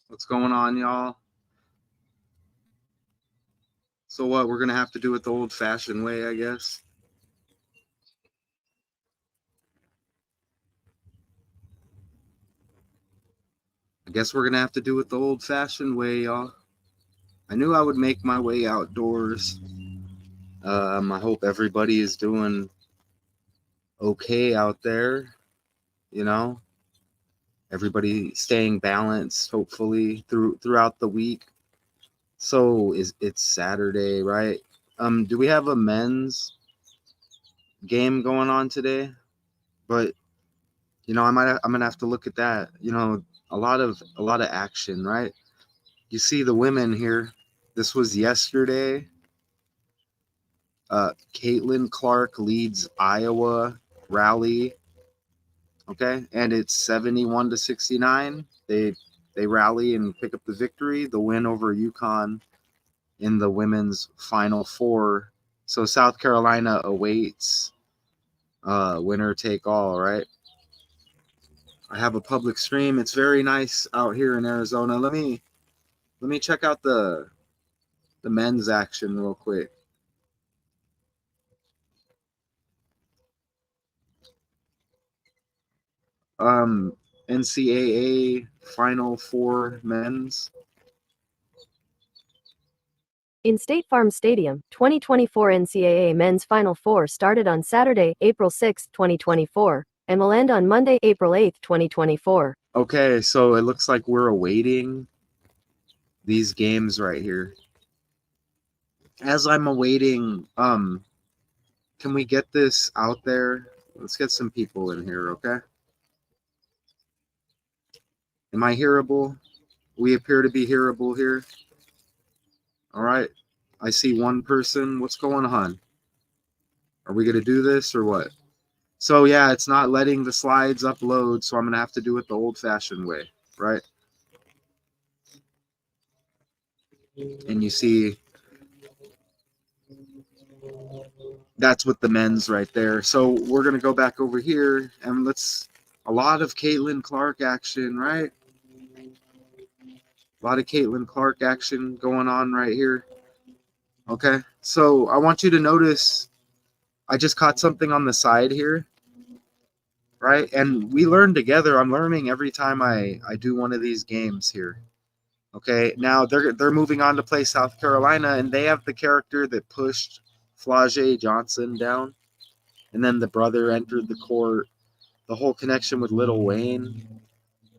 What's going on, y'all? So what, we're gonna have to do it the old-fashioned way, I guess. I guess we're gonna have to do it the old-fashioned way, y'all. I knew I would make my way outdoors. I hope everybody is doing okay out there. You know, everybody staying balanced, hopefully throughout the week. So it's Saturday, right? Do we have a men's game going on today? But I'm gonna have to look at that. A lot of action, right? You see the women here. This was yesterday. Caitlin Clark leads Iowa rally. Okay, and it's 71-69. They rally and pick up the victory. The win over UConn in the women's Final Four. So South Carolina awaits winner take all. Right. I have a public stream. It's very nice out here in Arizona. Let me check out the men's action real quick. Um, NCAA Final Four men's. In State Farm Stadium, 2024 NCAA Men's Final Four started on Saturday, April 6, 2024, and will end on Monday, April 8, 2024. Okay, so it looks like we're awaiting these games right here. As I'm awaiting, can we get this out there? Let's get some people in here, okay? Am I hearable? We appear to be hearable here. All right. I see one person. What's going on? Are we going to do this or what? So, yeah, it's not letting the slides upload, so I'm going to have to do it the old-fashioned way, right? And you see, that's with the men's right there. So we're going to go back over here, and a lot of Caitlin Clark action, right? A lot of Caitlin Clark action going on right here. Okay, so I want you to notice I just caught something on the side here, right? And we learn together. I'm learning every time I do one of these games here. Okay, now they're moving on to play South Carolina, and they have the character that pushed Flau'jae Johnson down, and then the brother entered the court. The whole connection with Lil Wayne,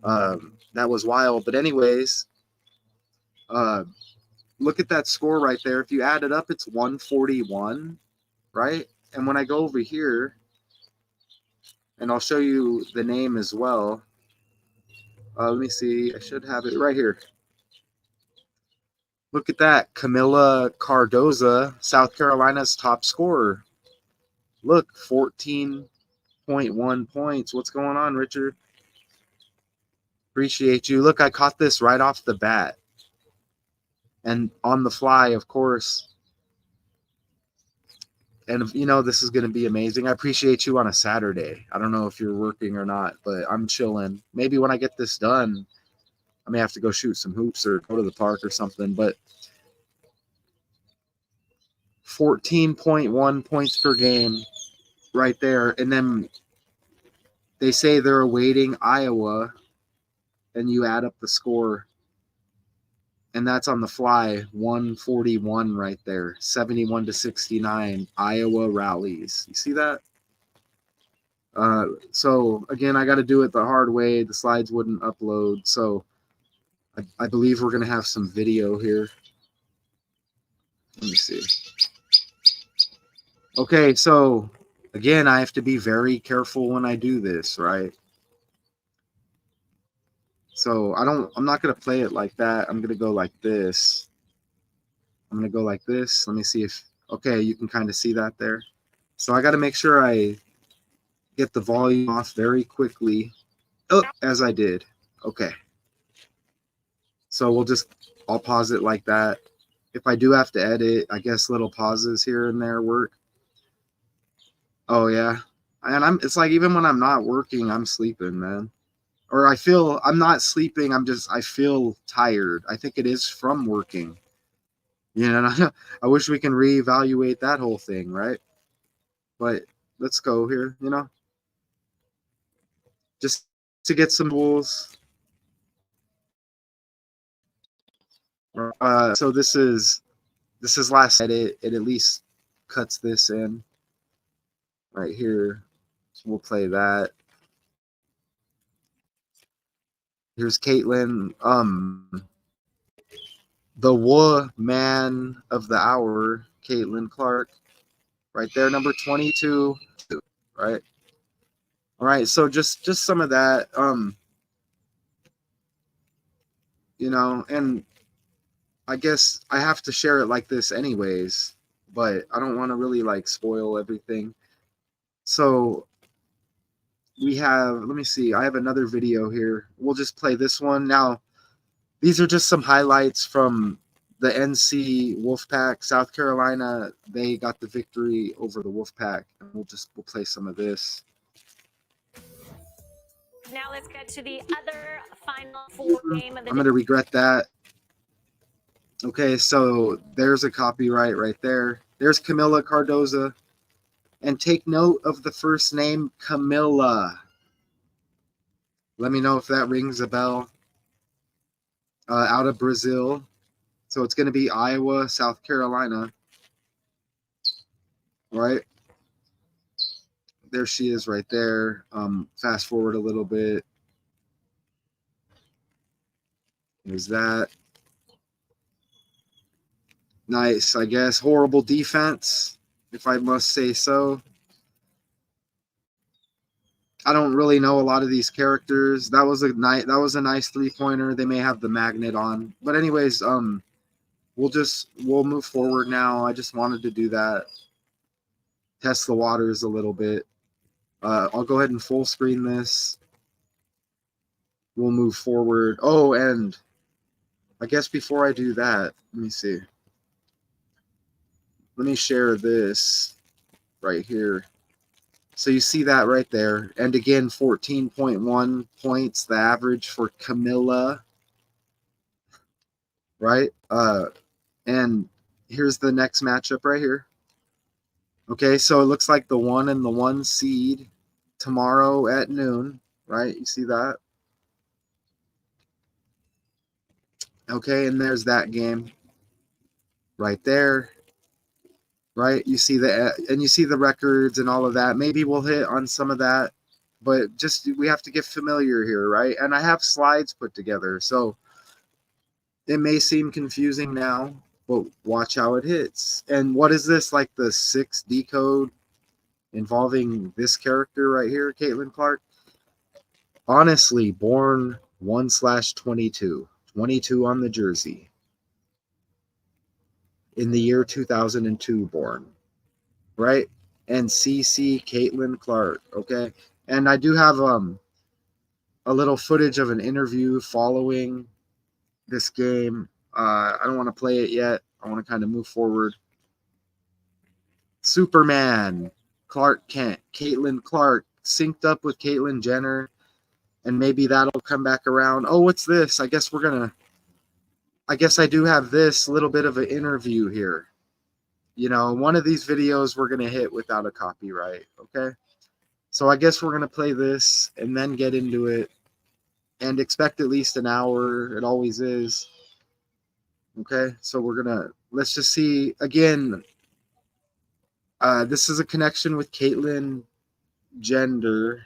that was wild. But anyways, look at that score right there. If you add it up, it's 141, right? And when I go over here, and I'll show you the name as well. Let me see. I should have it right here. Look at that. Camila Cardoza, South Carolina's top scorer. Look, 14.1 points. What's going on, Richard? Appreciate you. Look, I caught this right off the bat. And on the fly, of course. And, this is going to be amazing. I appreciate you on a Saturday. I don't know if you're working or not, but I'm chilling. Maybe when I get this done, I may have to go shoot some hoops or go to the park or something. But 14.1 points per game right there. And then they say they're awaiting Iowa, and you add up the score. And that's on the fly, 141 right there, 71-69. Iowa rallies. You see that? So, again, I got to do it the hard way. The slides wouldn't upload. So I believe we're going to have some video here. Let me see. Okay, so, again, I have to be very careful when I do this, right? So I'm not going to play it like that. I'm going to go like this. I'm going to go like this. Let me see if, okay, you can kind of see that there. So I got to make sure I get the volume off very quickly. Oh, as I did. Okay. So I'll pause it like that. If I do have to edit, I guess little pauses here and there work. Oh, yeah. And it's like even when I'm not working, I'm sleeping, man. or I'm not sleeping. I feel tired. I think it is from working. You know, I wish we can reevaluate that whole thing, right? But let's go here, just to get some tools. So this is last edit. It at least cuts this in right here. So we'll play that. Here's Caitlin, the woman of the hour, Caitlin Clark, right there, number 22, right? All right, so just some of that, and I guess I have to share it like this anyways, but I don't want to really like spoil everything. So we have, let me see, I have another video here. We'll just play this one. Now, these are just some highlights from the NC Wolfpack, South Carolina. They got the victory over the Wolfpack. And we'll play some of this. Now let's get to the other final four game of the I'm going to regret that. Okay, so there's a copyright right there. There's Camila Cardoza. And take note of the first name, Camilla. Let me know if that rings a bell. Out of Brazil. So it's going to be Iowa, South Carolina. Right? There she is right there. Fast forward a little bit. There's that. Nice, I guess. Horrible defense, if I must say so. I don't really know a lot of these characters. That was a nice 3-pointer. They may have the magnet on. But anyways, we'll move forward now. I just wanted to do that. Test the waters a little bit. I'll go ahead and full screen this. We'll move forward. Oh, and I guess before I do that, let me see. Let me share this right here. So you see that right there. And again, 14.1 points, the average for Camilla. Right? And here's the next matchup right here. Okay, so it looks like the 1 and the 1 seed tomorrow at noon. Right? You see that? Okay, and there's that game right there. Right, you see the records and all of that. Maybe we'll hit on some of that, but we have to get familiar here, right? And I have slides put together, so it may seem confusing now, but watch how it hits. And what is this, like the 6D code involving this character right here, Caitlin Clark? Honestly, born 1/22, 22 on the jersey. In the year 2002 born, right? And CC Caitlin Clark, okay? And I do have a little footage of an interview following this game. I don't want to play it yet. I want to kind of move forward. Superman, Clark Kent, Caitlin Clark, synced up with Caitlyn Jenner, and maybe that'll come back around. Oh, what's this? I guess I do have this little bit of an interview here. One of these videos we're going to hit without a copyright, okay? So I guess we're going to play this and then get into it and expect at least an hour. It always is. Okay, so let's just see. Again, this is a connection with Caitlyn Jenner,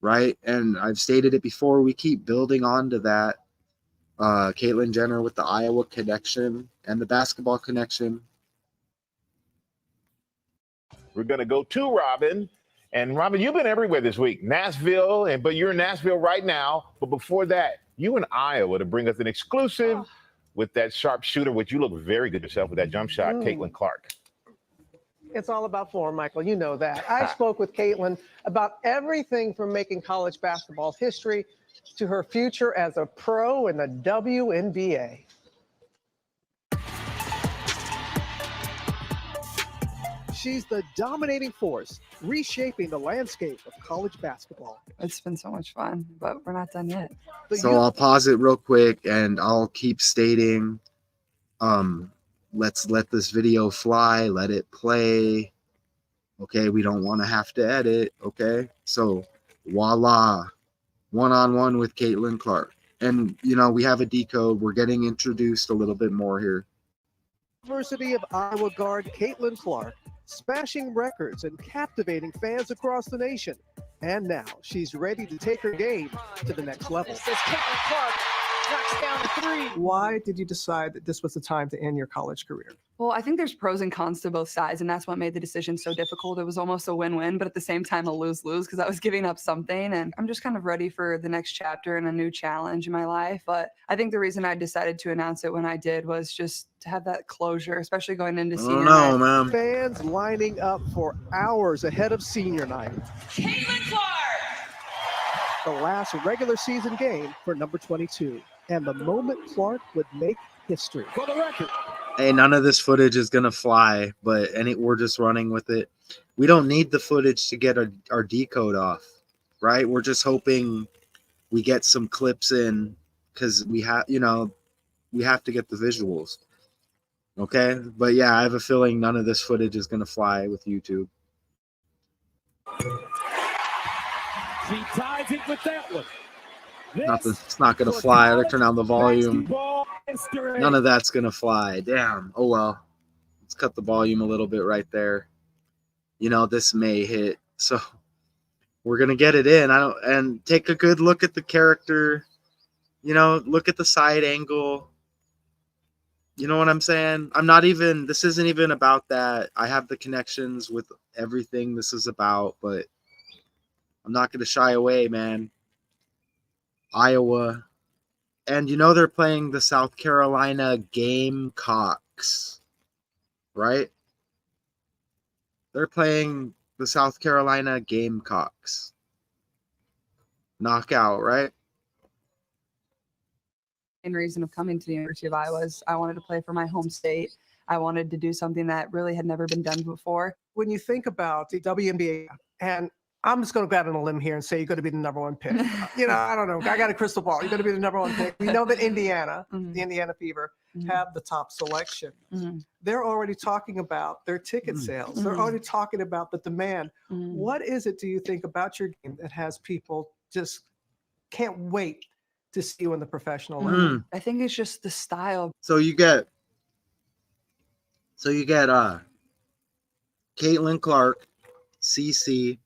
right? And I've stated it before. We keep building on to that. Caitlyn Jenner with the Iowa connection and the basketball connection. We're going to go to Robin. And Robin, you've been everywhere this week. Nashville, but you're in Nashville right now. But before that, you in Iowa to bring us an exclusive with that sharpshooter, which you look very good yourself with that jump shot, Caitlin Clark. It's all about form, Michael. You know that. I spoke with Caitlin about everything from making college basketball history to her future as a pro in the WNBA. she's the dominating force, reshaping the landscape of college basketball. It's been so much fun, but we're not done yet. So I'll pause it real quick and I'll keep stating, let's let this video fly, let it play. Okay, we don't want to have to edit. Okay, so voila, one-on-one with Caitlin Clark. And, you know, we have a decode. We're getting introduced a little bit more here. University of Iowa guard Caitlin Clark, smashing records and captivating fans across the nation. And now she's ready to take her game to the next level. Caitlin Clark knocks down a three. Why did you decide that this was the time to end your college career? Well, I think there's pros and cons to both sides, and that's what made the decision so difficult. It was almost a win-win, but at the same time a lose-lose because I was giving up something, and I'm just kind of ready for the next chapter and a new challenge in my life. But I think the reason I decided to announce it when I did was just to have that closure, especially going into senior night. Man. Fans lining up for hours ahead of senior night. Caitlin Clark. The last regular season game for number 22. And the moment Clark would make history. For the record. Hey, none of this footage is going to fly, but we're just running with it. We don't need the footage to get our decode off, right? We're just hoping we get some clips in because we have to get the visuals. Okay? But yeah, I have a feeling none of this footage is going to fly with YouTube. She ties it with that one. It's not going to fly. I turn down the volume. None of that's going to fly. Damn. Oh, well. Let's cut the volume a little bit right there. You know, this may hit. So we're going to get it in. And take a good look at the character. You know, look at the side angle. You know what I'm saying? This isn't even about that. I have the connections with everything this is about, but I'm not going to shy away, man. Iowa. And you know they're playing the South Carolina Gamecocks, right? They're playing the South Carolina Gamecocks. Knockout, right? Main reason of coming to the University of Iowa is I wanted to play for my home state. I wanted to do something that really had never been done before. When you think about the WNBA, and I'm just going to go out on a limb here and say you're going to be the number one pick. You know, I don't know. I got a crystal ball. You're going to be the number one pick. We know that Indiana, the Indiana Fever, have the top selection. They're already talking about their ticket sales. They're already talking about the demand. What is it, do you think, about your game that has people just can't wait to see you in the professional level? I think it's just the style. So you get Caitlin Clark, CC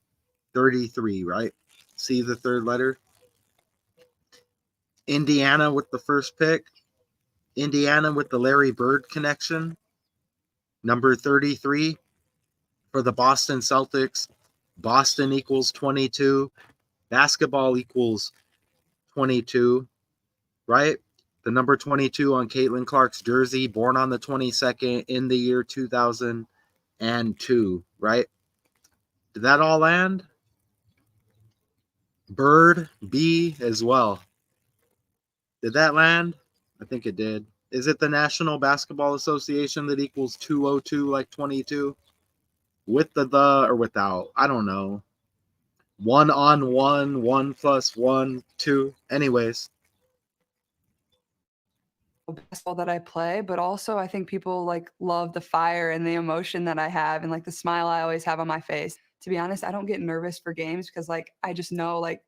33, right? See the third letter? Indiana with the first pick. Indiana with the Larry Bird connection. Number 33 for the Boston Celtics. Boston equals 22. Basketball equals 22, right? The number 22 on Caitlin Clark's jersey, born on the 22nd in the year 2002, right? Did that all land? Bird, B as well. Did that land? I think it did. Is it the National Basketball Association that equals 202 like 22? With the or without? I don't know. 1 on 1, 1 plus 1, 2. Anyways. Basketball that I play, but also I think people like love the fire and the emotion that I have and like the smile I always have on my face. To be honest, I don't get nervous for games because like I just know like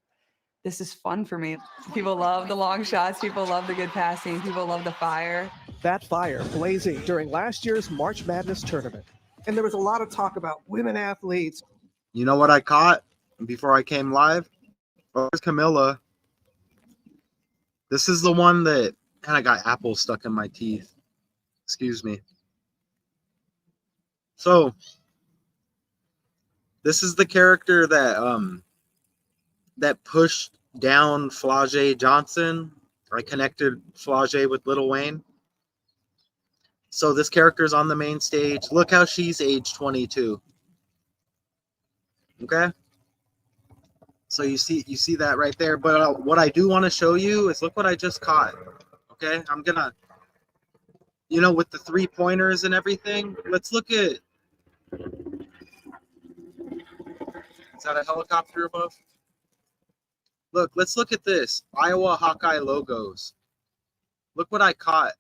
this is fun for me. People love the long shots, people love the good passing, people love the fire. That fire blazing during last year's March Madness tournament. And there was a lot of talk about women athletes. You know what I caught before I came live? Where's Camilla? This is the one that kind of got apples stuck in my teeth. Excuse me. So this is the character that that pushed down Flau'jae Johnson. I connected Flau'jae with Lil Wayne. So this character is on the main stage. Look how she's age 22. Okay. So you see that right there. But what I do want to show you is look what I just caught. Okay. I'm going to, with the 3-pointers and everything, let's look at Is that a helicopter above? Look, let's look at this. Iowa Hawkeye logos. Look what I caught.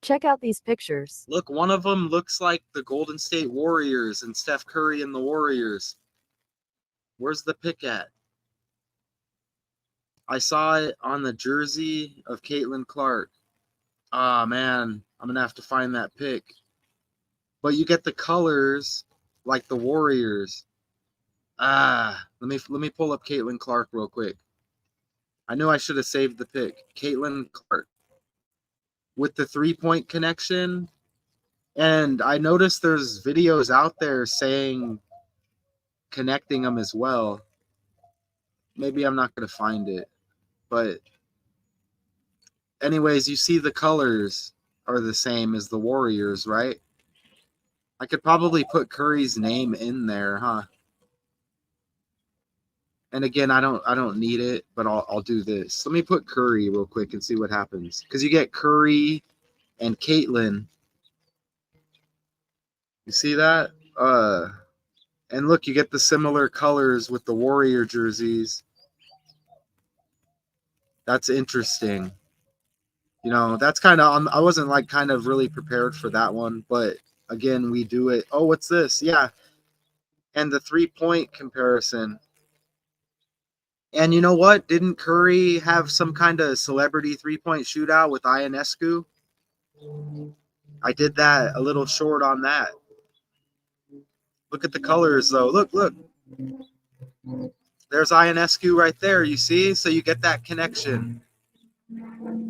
Check out these pictures. Look, one of them looks like the Golden State Warriors and Steph Curry and the Warriors. Where's the pic at? I saw it on the jersey of Caitlin Clark. Ah, man, I'm going to have to find that pic. But you get the colors like the Warriors. Let me pull up Caitlin Clark real quick. I knew I should have saved the pic. Caitlin Clark with the 3-point connection. And I noticed there's videos out there saying connecting them as well. Maybe I'm not going to find it. But anyways, you see the colors are the same as the Warriors, right? I could probably put Curry's name in there, huh? And again, I don't need it, but I'll do this. Let me put Curry real quick and see what happens. Because you get Curry and Caitlin. You see that? And look, you get the similar colors with the Warrior jerseys. That's interesting. You know, that's kind of, I wasn't like kind of really prepared for that one, but again, we do it. Oh, what's this? Yeah. And the 3-point comparison. And you know what? Didn't Curry have some kind of celebrity 3-point shootout with Ionescu? I did that, a little short on that. Look at the colors, though. Look. There's Ionescu right there, you see? So you get that connection.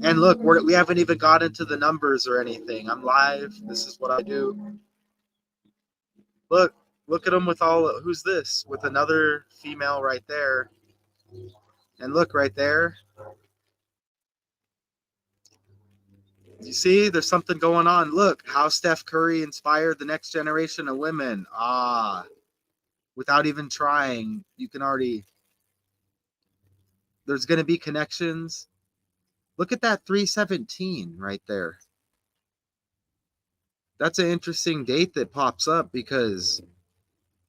And look, we haven't even got into the numbers or anything. I'm live. This is what I do. Look at them with all, who's this? With another female right there. And look right there. You see, there's something going on. Look, how Steph Curry inspired the next generation of women. Without even trying, you can already, there's going to be connections. Look at that 317 right there. That's an interesting date that pops up because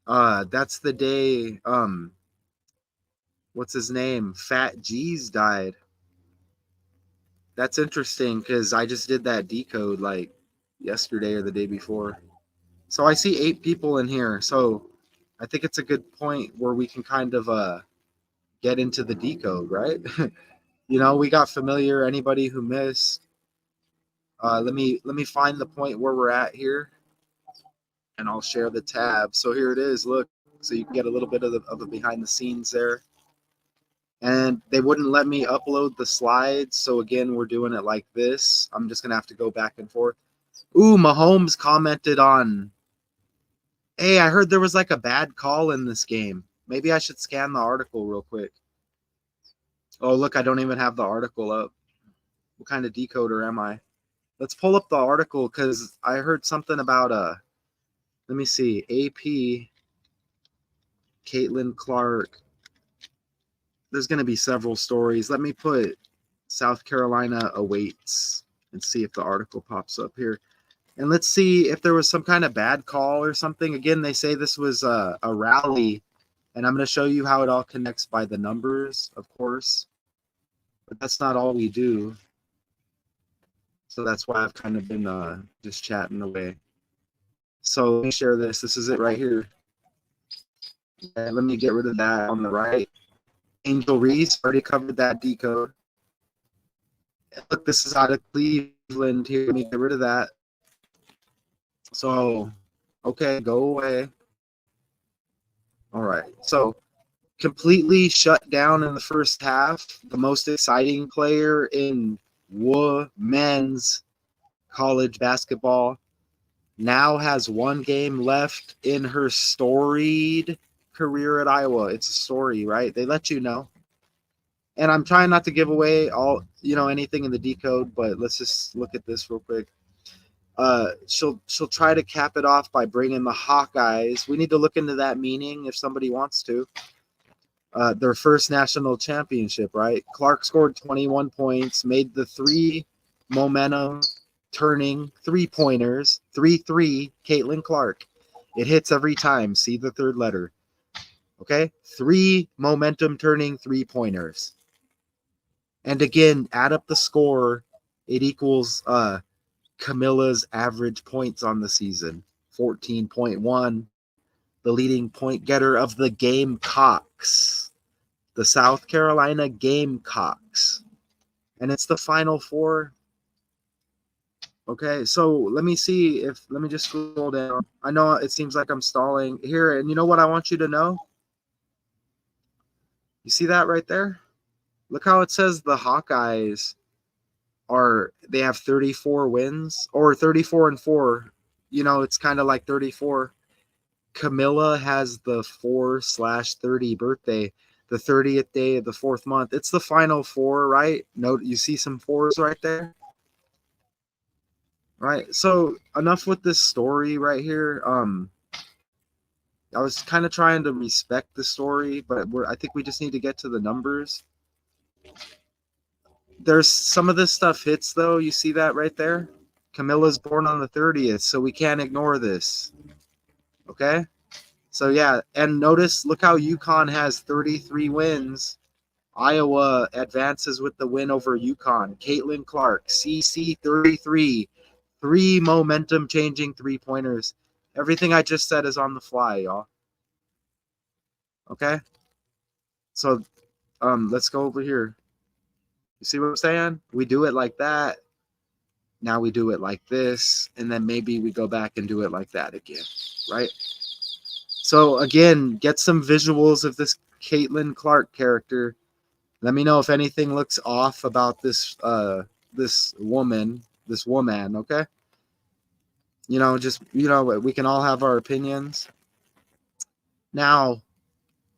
that's the day, what's his name? Fat G's died. That's interesting because I just did that decode like yesterday or the day before. So I see 8 people in here. So I think it's a good point where we can kind of get into the decode, right? You know, we got familiar. Anybody who missed, let me find the point where we're at here, and I'll share the tab. So here it is. Look, so you can get a little bit of the behind the scenes there. And they wouldn't let me upload the slides. So again, we're doing it like this. I'm just gonna have to go back and forth. Ooh, Mahomes commented on, hey, I heard there was like a bad call in this game. Maybe I should scan the article real quick. Oh, look, I don't even have the article up. What kind of decoder am I? Let's pull up the article because I heard something about let me see, AP Caitlin Clark. There's going to be several stories. Let me put South Carolina awaits and see if the article pops up here. And let's see if there was some kind of bad call or something. Again, they say this was a rally, and I'm going to show you how it all connects by the numbers, of course. But that's not all we do. So that's why I've kind of been just chatting away. So let me share this. This is it right here. And let me get rid of that on the right. Angel Reese, already covered that decode. Look, this is out of Cleveland here. Let me get rid of that. So, okay, go away. All right. So, completely shut down in the first half. The most exciting player in women's college basketball now has 1 game left in her storied career at Iowa. It's a story, right? They let you know. And I'm trying not to give away all, anything in the decode, but let's just look at this real quick. She'll try to cap it off by bringing the Hawkeyes. We need to look into that meaning if somebody wants to. Their first national championship, right? Clark scored 21 points, made the 3 momentum turning 3-pointers, 3-3, Caitlin Clark. It hits every time. See the 3rd letter. Okay, 3 momentum turning 3-pointers. And again, add up the score. It equals Camilla's average points on the season, 14.1. The leading point getter of the Gamecocks, the South Carolina Gamecocks. And it's the Final Four. Okay, so let me just scroll down. I know it seems like I'm stalling here. And you know what I want you to know? You see that right there? Look how it says the Hawkeyes they have 34 wins or 34-4. You know, it's kind of like 34. Camilla has the 4/30 birthday, the 30th day of the 4th month. It's the Final Four, right? Note, you see some 4s right there, right? So enough with this story right here. I was kind of trying to respect the story, but I think we just need to get to the numbers. There's some of this stuff hits though. You see that right there? Camilla's born on the 30th, so we can't ignore this. Okay? So yeah, and notice, look how UConn has 33 wins. Iowa advances with the win over UConn. Caitlin Clark, CC 33, 3 momentum changing 3-pointers. Everything I just said is on the fly, y'all. Okay? So let's go over here. You see what I'm saying? We do it like that. Now we do it like this, and then maybe we go back and do it like that again, right? So again, get some visuals of this Caitlin Clark character. Let me know if anything looks off about this this woman, okay? You know, just, you know, we can all have our opinions. Now,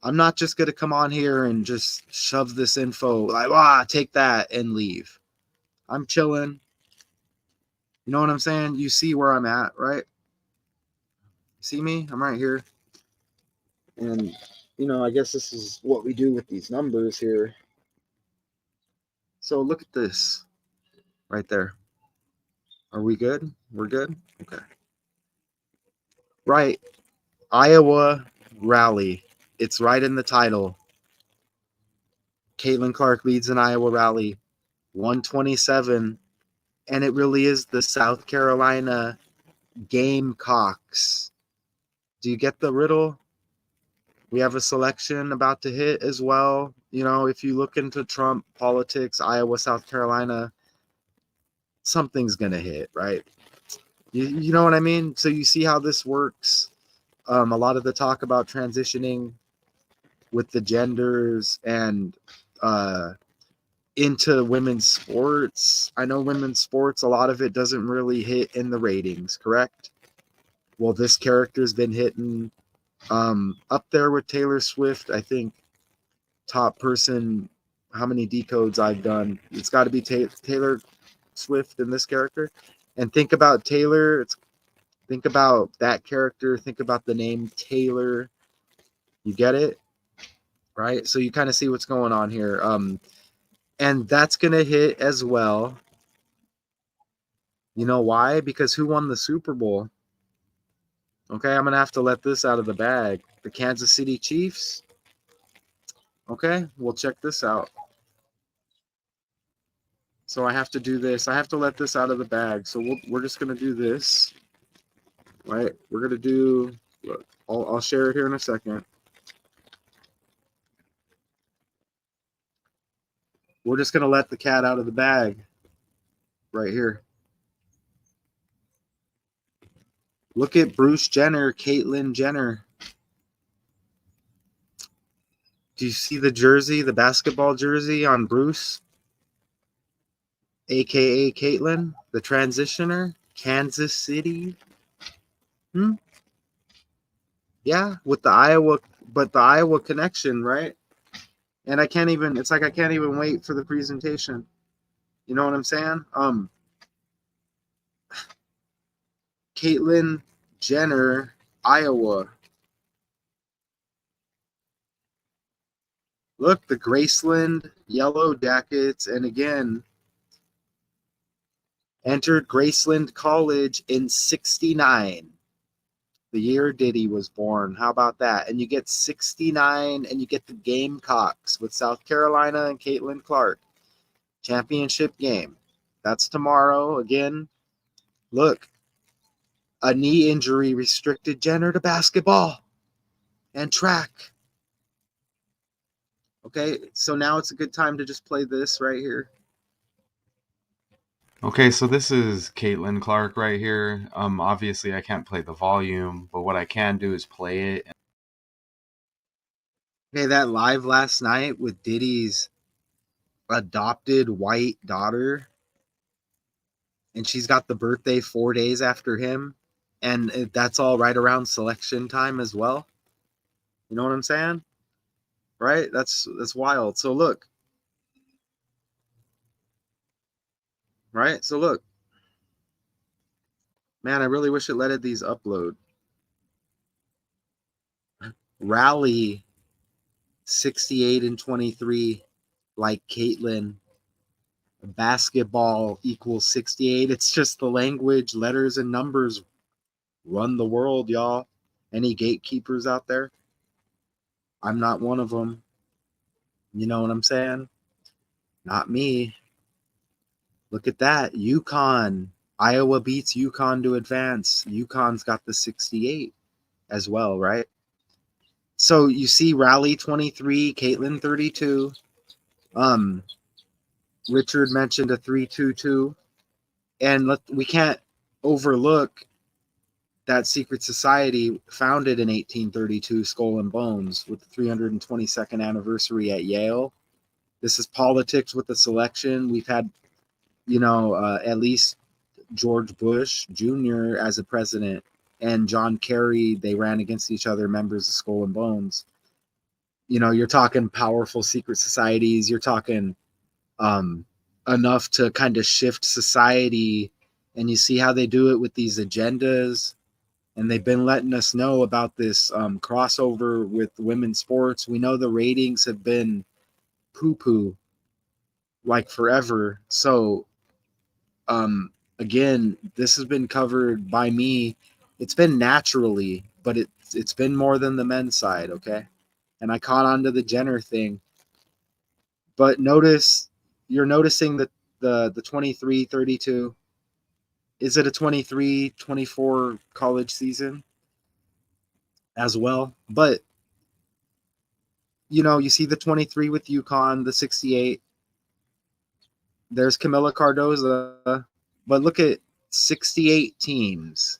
I'm not just going to come on here and just shove this info like, take that and leave. I'm chilling. You know what I'm saying? You see where I'm at, right? See me? I'm right here. And, you know, I guess this is what we do with these numbers here. So look at this right there. Are we good? We're good? Okay. Right. Iowa rally. It's right in the title. Caitlin Clark leads an Iowa rally, 127. And it really is the South Carolina Gamecocks. Do you get the riddle? We have a selection about to hit as well. You know, if you look into Trump politics, Iowa, South Carolina, something's going to hit, right? You know what I mean? So you see how this works. A lot of the talk about transitioning with the genders and into women's sports. I know women's sports, a lot of it doesn't really hit in the ratings, correct? Well, this character's been hitting up there with Taylor Swift. I think top person, how many decodes I've done, it's got to be Taylor Swift in this character. And think about Taylor, think about that character, think about the name Taylor. You get it? Right? So you kind of see what's going on here. And that's going to hit as well. You know why? Because who won the Super Bowl? Okay, I'm going to have to let this out of the bag. The Kansas City Chiefs. Okay, we'll check this out. So I have to do this. I have to let this out of the bag. So we're just going to do this. Right? We're going to do, look, I'll share it here in a second. We're just going to let the cat out of the bag right here. Look at Bruce Jenner, Caitlyn Jenner. Do you see the jersey, the basketball jersey on Bruce? AKA Caitlyn, the transitioner, Kansas City. Yeah, with the Iowa connection, right? And I can't even wait for the presentation. You know what I'm saying? Caitlyn Jenner, Iowa. Look, the Graceland Yellow Jackets, and again, entered Graceland College in '69. the year Diddy was born. How about that? And you get 69, and you get the Gamecocks with South Carolina and Caitlin Clark. Championship game. That's tomorrow. Again, look, a knee injury restricted Jenner to basketball and track. Okay, so now it's a good time to just play this right here. Okay, so this is Caitlin Clark right here. Obviously I can't play the volume, but what I can do is play it. Okay, that live last night with Diddy's adopted white daughter, and she's got the birthday 4 days after him, and that's all right around selection time as well. You know what I'm saying? Right? That's wild. So look. Right? So look. Man, I really wish it let these upload. Rally 68 and 23 like Caitlin. Basketball equals 68. It's just the language, letters, and numbers run the world, y'all. Any gatekeepers out there? I'm not one of them. You know what I'm saying? Not me. Look at that. UConn. Iowa beats UConn to advance. UConn's got the 68 as well, right? So you see Rally 23, Caitlin 32. Richard mentioned a 3-2-2. And we can't overlook that secret society founded in 1832, Skull and Bones, with the 322nd anniversary at Yale. This is politics with the selection. We've had, at least George Bush Jr. as a president and John Kerry. They ran against each other, members of Skull and Bones. You're talking powerful secret societies. You're talking enough to kind of shift society. And you see how they do it with these agendas. And they've been letting us know about this crossover with women's sports. We know the ratings have been poo-poo like forever. So, again, this has been covered by me. It's been naturally, but it's been more than the men's side, okay? And I caught on to the Jenner thing. But you're noticing that the 23-32. Is it a 23-24 college season as well? But, you see the 23 with UConn, the 68. There's Camila Cardoza. But look at 68 teams.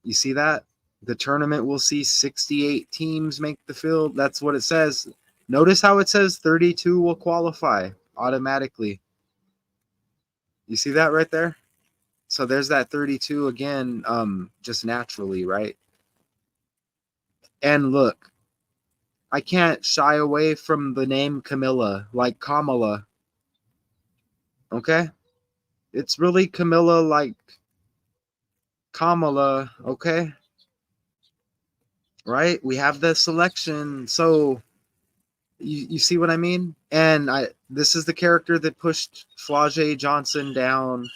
You see that? The tournament will see 68 teams make the field. That's what it says. Notice how it says 32 will qualify automatically. You see that right there? So there's that 32 again, just naturally, right? And look, I can't shy away from the name Camilla, like Kamala. Okay? It's really Camilla like Kamala, okay? Right? We have the selection. So you see what I mean? And this is the character that pushed Flau'jae Johnson down.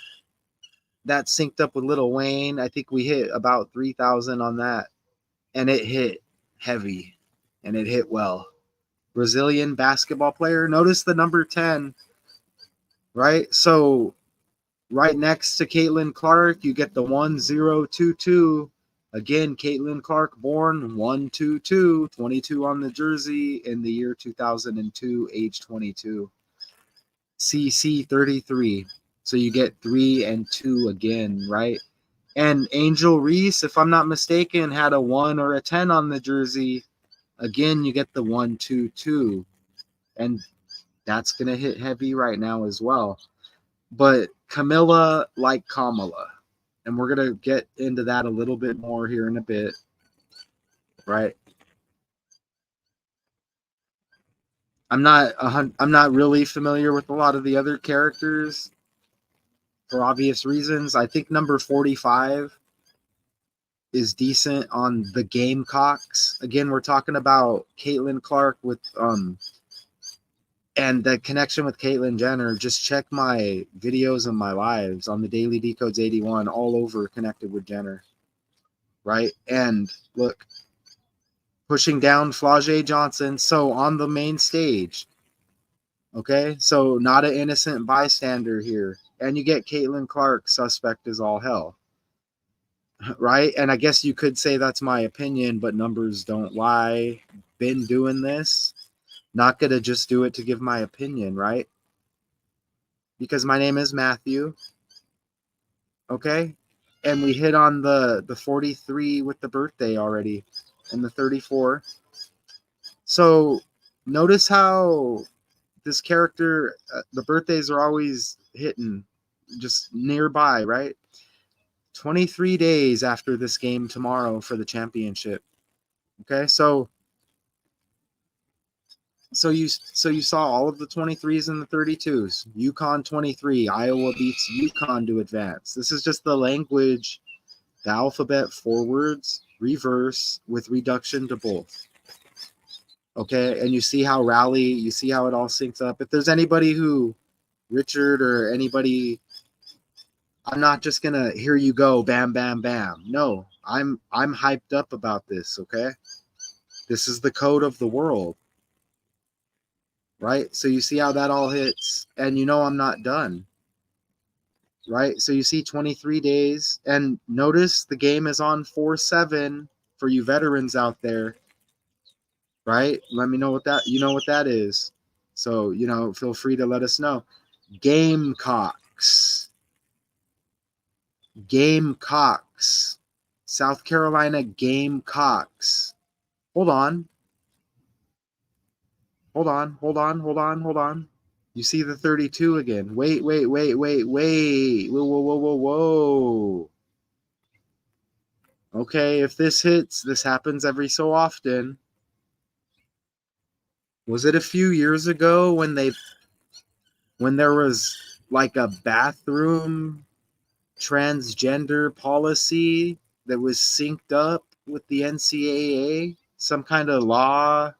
That synced up with Lil Wayne. I think we hit about 3,000 on that. And it hit heavy. And it hit well. Brazilian basketball player. Notice the number 10. Right? So right next to Caitlin Clark, you get the 1022. Again, Caitlin Clark born 122, 22 on the jersey in the year 2002, age 22. CC 33. So you get 3 and 2 again, right? And Angel Reese, if I'm not mistaken, had a 1 or a 10 on the jersey. Again, you get the 122. And that's going to hit heavy right now as well. But Camilla like Kamala. And we're going to get into that a little bit more here in a bit. Right? I'm not really familiar with a lot of the other characters for obvious reasons. I think number 45 is decent on the Gamecocks. Again, we're talking about Caitlin Clark with and the connection with Caitlyn Jenner. Just check my videos and my lives on the Daily Decodes 81, all over connected with Jenner. right? And look, pushing down Flau'jae Johnson. So on the main stage, okay? So not an innocent bystander here. And you get Caitlin Clark, suspect as all hell, right? And I guess you could say that's my opinion, but numbers don't lie. Been doing this. Not going to just do it to give my opinion, right? Because my name is Matthew, okay? And we hit on the 43 with the birthday already and the 34. So notice how this character, the birthdays are always hitting just nearby, right? 23 days after this game tomorrow for the championship. Okay, so you saw all of the 23s and the 32s. UConn 23, Iowa beats UConn to advance. This is just the language, the alphabet forwards, reverse with reduction to both. Okay, and you see how you see how it all syncs up. If there's anybody who, Richard or anybody, I'm not just gonna here you go, bam, bam, bam. No, I'm hyped up about this. Okay, this is the code of the world, right? So you see how that all hits, and you know I'm not done, right? So you see 23 days, and notice the game is on 4/7 for you veterans out there, right? Let me know what that is. So feel free to let us know. Gamecocks. South Carolina Gamecocks. Hold on. You see the 32 again. Wait. Whoa. Okay, if this hits, this happens every so often. Was it a few years ago when there was like a bathroom transgender policy that was synced up with the NCAA? Some kind of law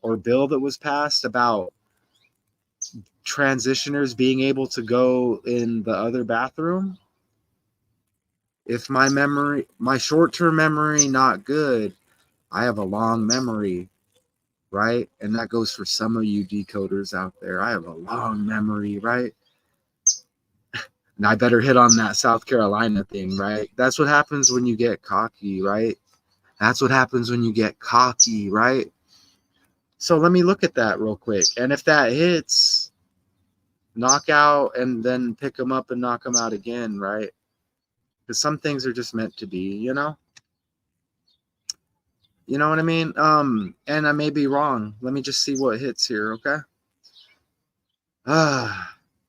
or bill that was passed about transitioners being able to go in the other bathroom? If my short-term memory not good, I have a long memory, right? And that goes for some of you decoders out there. I have a long memory, right? And I better hit on that South Carolina thing, right? That's what happens when you get cocky, right? So let me look at that real quick. And if that hits, knock out and then pick them up and knock them out again, right? Because some things are just meant to be, You know what I mean? And I may be wrong. Let me just see what hits here, okay?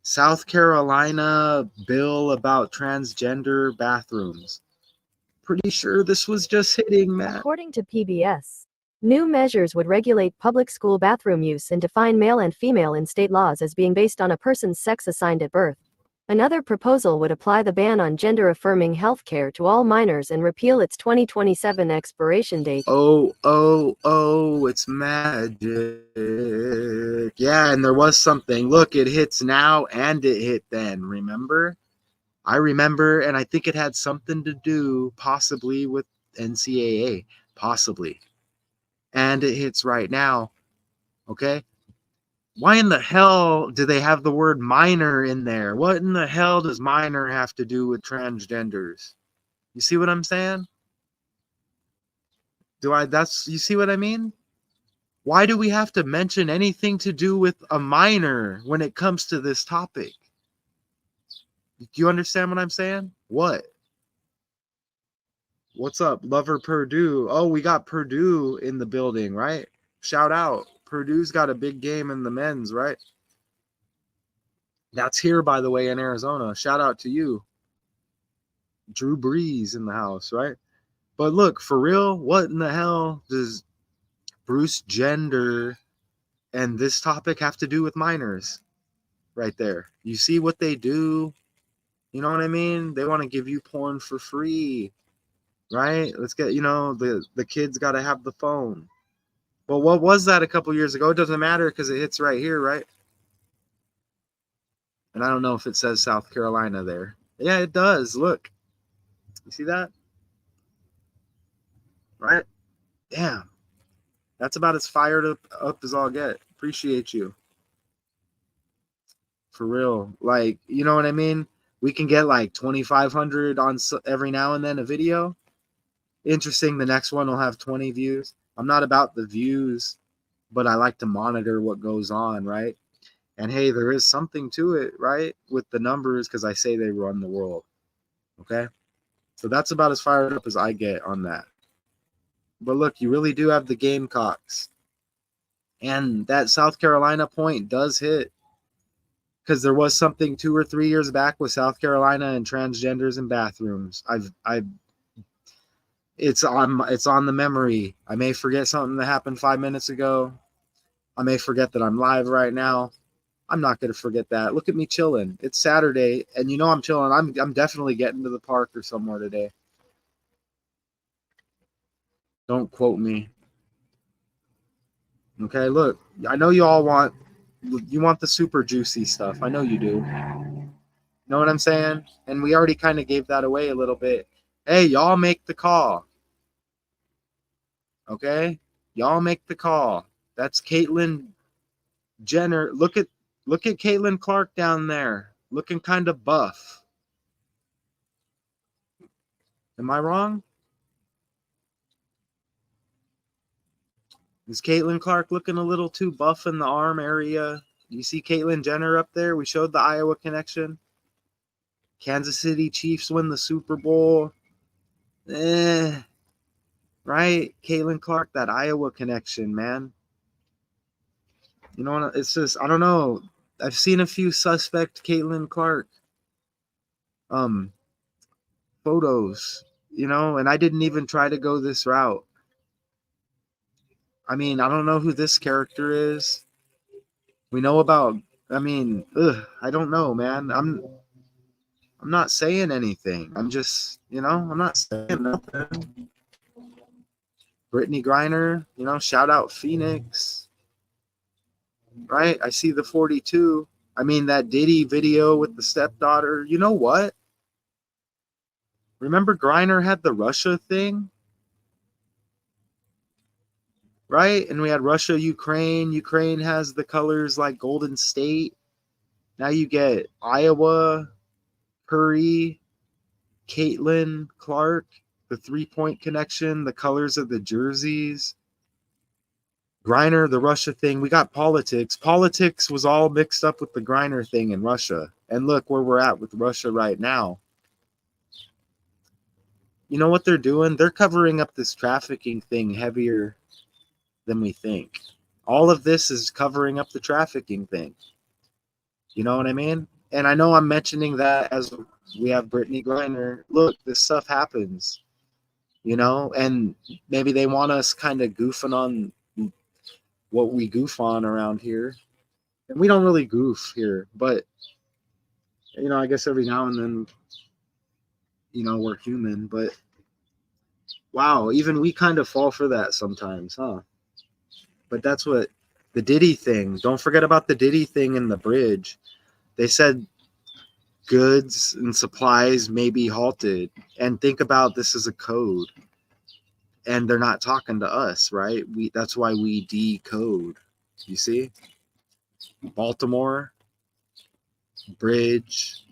South Carolina bill about transgender bathrooms. Pretty sure this was just hitting, Matt. According to PBS, new measures would regulate public school bathroom use and define male and female in state laws as being based on a person's sex assigned at birth. Another proposal would apply the ban on gender-affirming healthcare to all minors and repeal its 2027 expiration date. It's magic. Yeah, and there was something. Look, it hits now and it hit then, remember? I remember, and I think it had something to do possibly with NCAA, possibly. And it hits right now, okay? Why in the hell do they have the word minor in there? What in the hell does minor have to do with transgenders? You see what I'm saying? You see what I mean? Why do we have to mention anything to do with a minor when it comes to this topic? Do you understand what I'm saying? What? What's up, Lover Purdue? Oh, we got Purdue in the building, right? Shout out. Purdue's got a big game in the men's, right? That's here, by the way, in Arizona. Shout out to you. Drew Brees in the house, right? But look, for real, what in the hell does Bruce Gender and this topic have to do with minors? Right there. You see what they do? You know what I mean? They want to give you porn for free, right? Let's get, the kids got to have the phone. Well, what was that a couple years ago? It doesn't matter because it hits right here, right? And I don't know if it says South Carolina there. Yeah, it does. Look. You see that? right? Damn. That's about as fired up as I'll get. Appreciate you. For real. Like, you know what I mean? We can get like 2,500 on every now and then a video. Interesting. The next one will have 20 views. I'm not about the views, but I like to monitor what goes on, right? And hey, there is something to it, right? With the numbers, because I say they run the world. Okay? So that's about as fired up as I get on that. But look, you really do have the Gamecocks. And that South Carolina point does hit. Because there was something 2 or 3 years back with South Carolina and transgenders in bathrooms. It's on the memory. I may forget something that happened 5 minutes ago. I may forget that I'm live right now. I'm not going to forget that. Look at me chilling. It's Saturday, and you know I'm chilling. I'm definitely getting to the park or somewhere today. Don't quote me. Okay, look. I know you all want the super juicy stuff. I know you do. Know what I'm saying? And we already kind of gave that away a little bit. Hey, y'all make the call. Okay? Y'all make the call. That's Caitlyn Jenner. Look at Caitlin Clark down there. Looking kind of buff. Am I wrong? Is Caitlin Clark looking a little too buff in the arm area? You see Caitlyn Jenner up there? We showed the Iowa connection. Kansas City Chiefs win the Super Bowl. Right? Caitlin Clark, that Iowa connection, man. You know, it's just, I don't know. I've seen a few suspect Caitlin Clark photos, you know, and I didn't even try to go this route. I mean, I don't know who this character is. We know about, I mean, I don't know, man. I'm not saying anything. I'm just, you know, I'm not saying nothing. Brittany Griner, you know, shout out Phoenix. Right? I see the 42. I mean, that Diddy video with the stepdaughter. You know what? Remember Griner had the Russia thing? Right? And we had Russia, Ukraine. Ukraine has the colors like Golden State. Now you get Iowa, Curry, Caitlin Clark, the 3-point connection, the colors of the jerseys. Griner, the Russia thing. We got politics. Politics was all mixed up with the Griner thing in Russia. And look where we're at with Russia right now. You know what they're doing? They're covering up this trafficking thing heavier than we think. All of this is covering up the trafficking thing. You know what I mean? And I know I'm mentioning that as we have Brittany Griner. Look, this stuff happens. You know? And maybe they want us kind of goofing on what we goof on around here. And we don't really goof here, but you know, I guess every now and then, you know, we're human, but wow, even we kind of fall for that sometimes, huh? But that's what the Diddy thing. Don't forget about the Diddy thing in the bridge. They said goods and supplies may be halted. And think about this as a code. And they're not talking to us, right? That's why we decode. You see? Baltimore, bridge,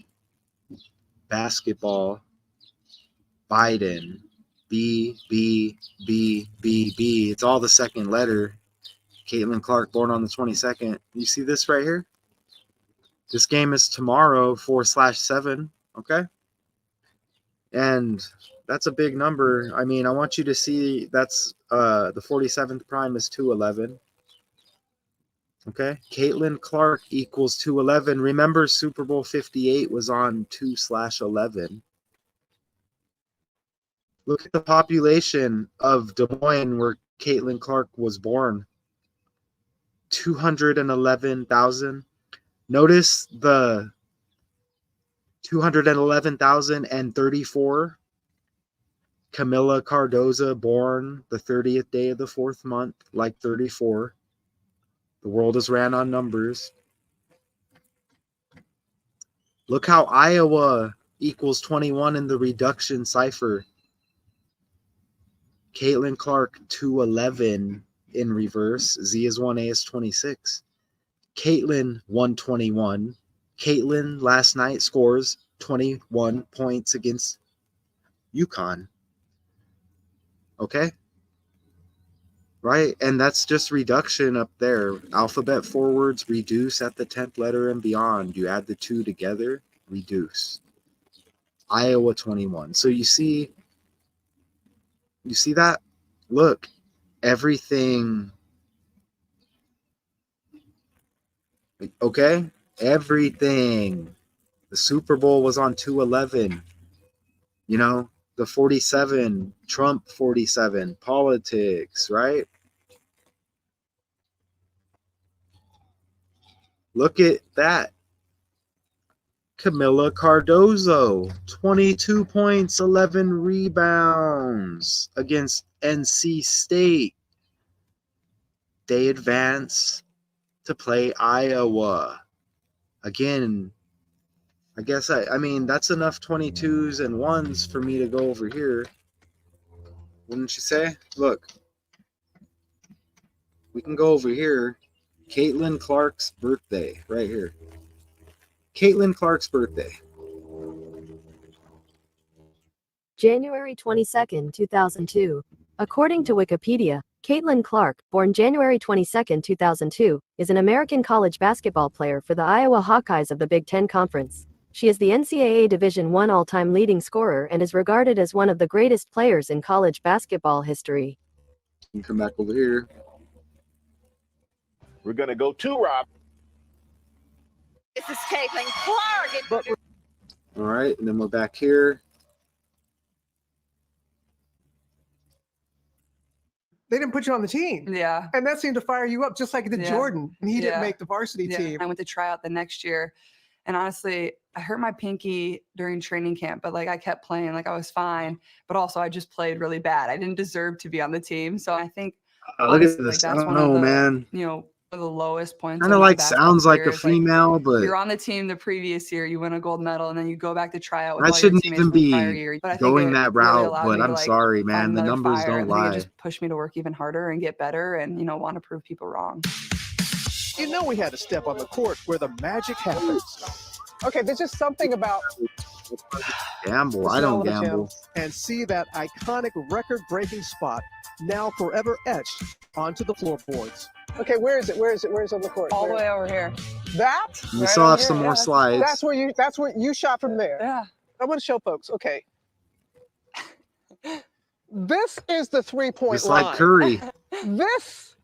basketball, Biden, B, B, B, B, B. It's all the second letter. Caitlin Clark, born on the 22nd. You see this right here? This game is tomorrow, 4/7. Okay? And that's a big number. I mean, I want you to see that's the 47th prime is 211. Okay? Caitlin Clark equals 211. Remember, Super Bowl 58 was on 2/11. Look at the population of Des Moines where Caitlin Clark was born. 211,000. Notice the 211,034. Camila Cardoza, born the 30th day of the 4th month, like 34. The world is ran on numbers. Look how Iowa equals 21 in the reduction cipher. Caitlin Clark 211 in reverse. Z is 1, A is 26. Caitlin 121. Caitlin last night scores 21 points against UConn. Okay? Right? And that's just reduction up there. Alphabet forwards reduce at the 10th letter and beyond. You add the two together, reduce. Iowa 21. So you see that? Look, everything. Okay? Everything. The Super Bowl was on 211. You know, the 47, Trump 47, politics, right? Look at that. Camila Cardozo, 22 points, 11 rebounds against NC State. They advance to play Iowa. Again, I guess I mean, that's enough 22s and 1s for me to go over here. Wouldn't you say? Look, we can go over here. Caitlin Clark's birthday, right here. Caitlin Clark's birthday. January 22, 2002. According to Wikipedia, Caitlin Clark, born January 22, 2002, is an American college basketball player for the Iowa Hawkeyes of the Big Ten Conference. She is the NCAA Division I all-time leading scorer and is regarded as one of the greatest players in college basketball history. You can come back over here. We're going to go to Rob. This is Caitlin Clark. All right, and then we're back here. They didn't put you on the team. Yeah. And that seemed to fire you up, just like it did Yeah. Jordan. And he didn't Yeah. make the varsity Yeah. team. I went to try out the next year. And honestly, I hurt my pinky during training camp, but like I kept playing, like I was fine. But also I just played really bad. I didn't deserve to be on the team. So I think Look at honestly, like this. I that's don't one of know, the, man. you know, one of the lowest points. Kind of of my like basketball sounds like career a is, female, but you're on the team the previous year, you win a gold medal, and then you go back to try out with I all your shouldn't teammates even from the prior be year. But I think going it that really route. allowed But me to I'm like sorry, find man. The another numbers fire. don't I think it lie. just pushed me to work even harder and get better and, you know, want to prove people wrong. You know we had to step on the court where the magic happens Okay, there's just something about Gamble. I don't gamble. and see that iconic record-breaking spot now forever etched onto the floorboards. okay, where is it? Where is it? Where is it on the court? All the Where? way over here. That? We Right still over have here, some yeah, more slides. That's where you shot from there. Yeah. I want to show folks. Okay. This is the three-point Just line. like Curry. This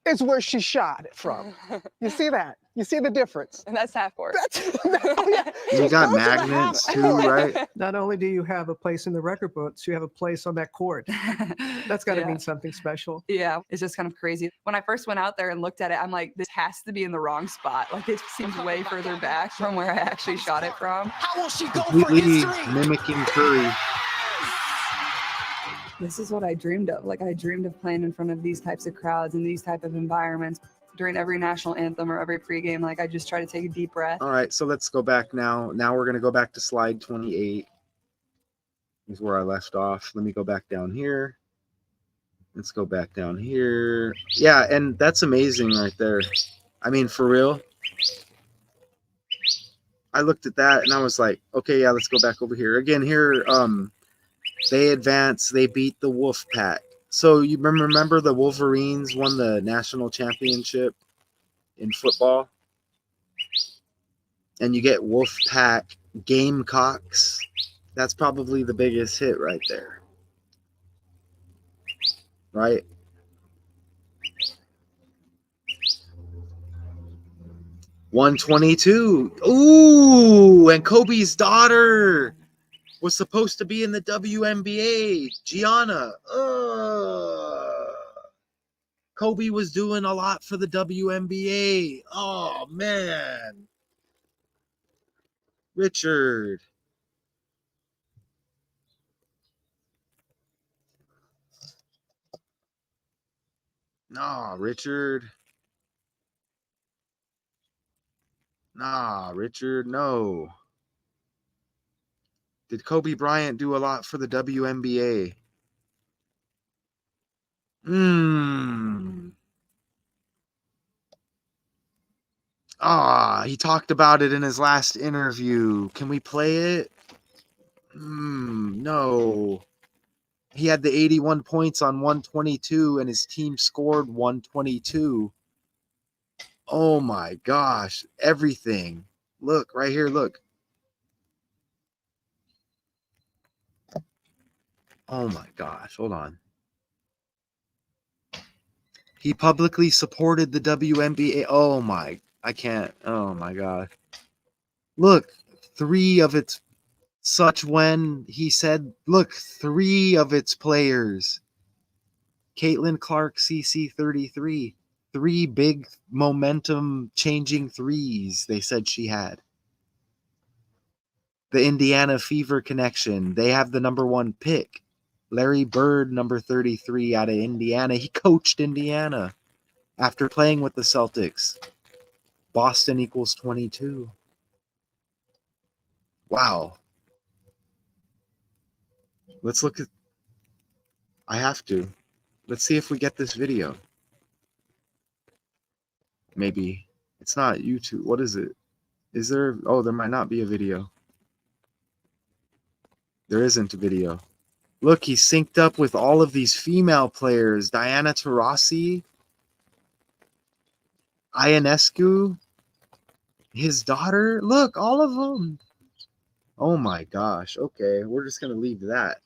is where she shot it from. You see that? You see the difference? And that's half court. That's, oh, yeah. You Just got go to the magnets half too, court. right? Not only do you have a place in the record books, you have a place on that court. That's got to Yeah. mean something special. Yeah, it's just kind of crazy. When I first went out there and looked at it, I'm like, this has to be in the wrong spot. Like, it seems way further back from where I actually shot it from. How will she go for Completely history? mimicking Curry. This is what I dreamed of. Like, I dreamed of playing in front of these types of crowds and these type of environments. During every national anthem or every pregame, like, I just try to take a deep breath. All right, so let's go back now. Now we're going to go back to slide 28. Is where I left off. Let me go back down here. Let's go back down here. Yeah, and that's amazing right there. I mean, for real. I looked at that and I was like, okay, yeah, let's go back over here. Again, here, they advance. They beat the Wolf Pack. So you remember the Wolverines won the national championship in football? And you get Wolf Pack Gamecocks. That's probably the biggest hit right there. Right? $122. Ooh, and Kobe's daughter was supposed to be in the WNBA. Gianna. Kobe was doing a lot for the WNBA. Oh, man. Richard. Nah, Richard. Nah, Richard, no. Did Kobe Bryant do a lot for the WNBA? He talked about it in his last interview. Can we play it? No. He had the 81 points on 122 and his team scored 122. Oh my gosh. Everything. Look, right here, look. Oh my gosh. Hold on. He publicly supported the WNBA. Oh my. I can't. Oh my God. Look, 3 of its such when he said, look, 3 of its players. Caitlin Clark, CC 33. 3 big momentum changing threes they said she had. The Indiana Fever connection. They have the number 1 pick. Larry Bird, number 33 out of Indiana. He coached Indiana after playing with the Celtics. Boston equals 22. Wow. Let's look at. I have to. Let's see if we get this video. Maybe. It's not YouTube. What is it? Is there? Oh, there might not be a video. There isn't a video. Look, he's synced up with all of these female players. Diana Taurasi, Ionescu, his daughter. Look, all of them. Oh my gosh. Okay, we're just going to leave that.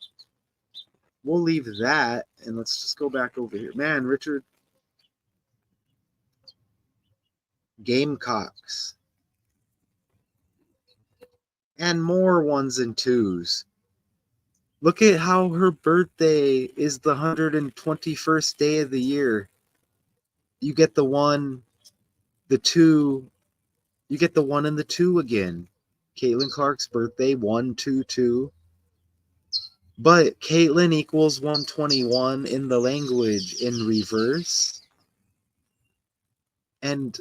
We'll leave that, and let's just go back over here. Man, Richard. Gamecocks. And more 1s and 2s. Look at how her birthday is the 121st day of the year. You get the 1, the 2. You get the 1 and the 2 again. Caitlin Clark's birthday, 122. But Caitlin equals 121 in the language in reverse. And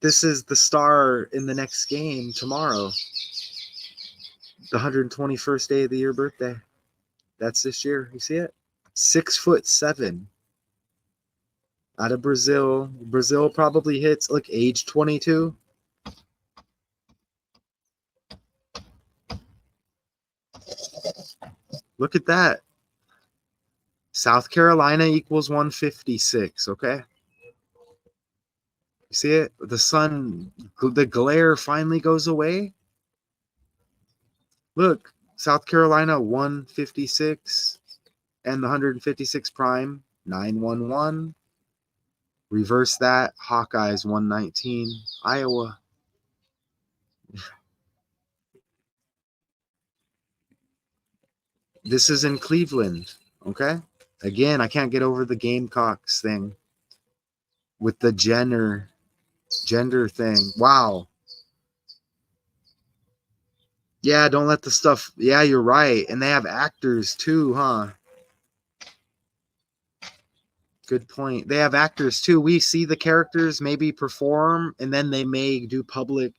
this is the star in the next game tomorrow. The 121st day of the year birthday. That's this year. You see it? 6'7". Out of Brazil. Brazil probably hits like age 22. Look at that. South Carolina equals 156, okay? You see it? The sun, the glare finally goes away. Look, South Carolina 156 and the 156 prime 911. Reverse that. Hawkeyes 119. Iowa. This is in Cleveland, okay? Again, I can't get over the Gamecocks thing with the gender thing. Wow. Yeah, don't let the stuff. Yeah, you're right. And they have actors too, huh? Good point. They have actors too. We see the characters maybe perform, and then they may do public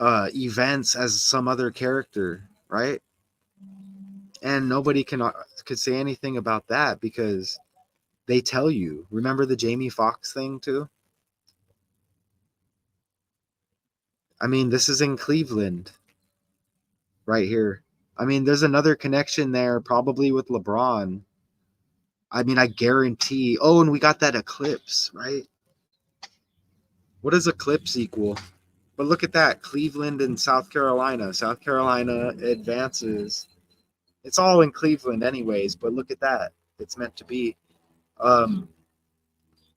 events as some other character, right? And nobody could say anything about that because they tell you. Remember the Jamie Foxx thing too? I mean, this is in Cleveland right here. I mean, there's another connection there probably with LeBron. I mean, I guarantee. Oh, and we got that eclipse, right? What does eclipse equal? But look at that. Cleveland and South Carolina. South Carolina advances. It's all in Cleveland anyways, but look at that. It's meant to be. What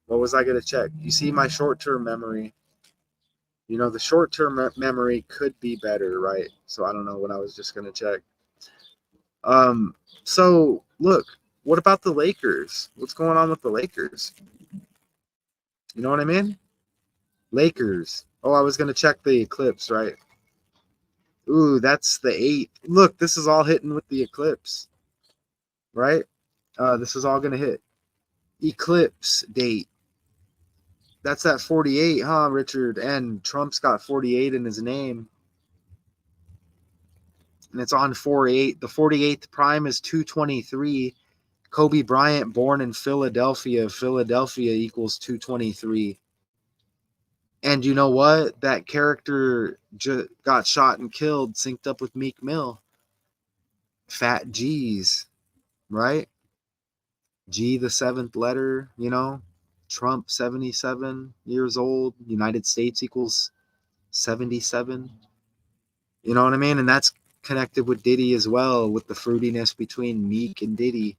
was I going to check? You see my short-term memory. You know, the short-term memory could be better, right? So I don't know what I was just going to check. So look, what about the Lakers? What's going on with the Lakers? You know what I mean? Lakers. Oh, I was going to check the eclipse, right? Ooh, that's the 8. Look, this is all hitting with the eclipse, right? This is all going to hit. Eclipse date. That's that 48, huh, Richard? And Trump's got 48 in his name. And it's on 4/8. The 48th prime is 223. Kobe Bryant, born in Philadelphia. Philadelphia equals 223. And you know what? That character got shot and killed, synced up with Meek Mill. Fat G's, right? G, the seventh letter, you know? Trump, 77 years old. United States equals 77. You know what I mean? And that's connected with Diddy as well, with the fruitiness between Meek and Diddy.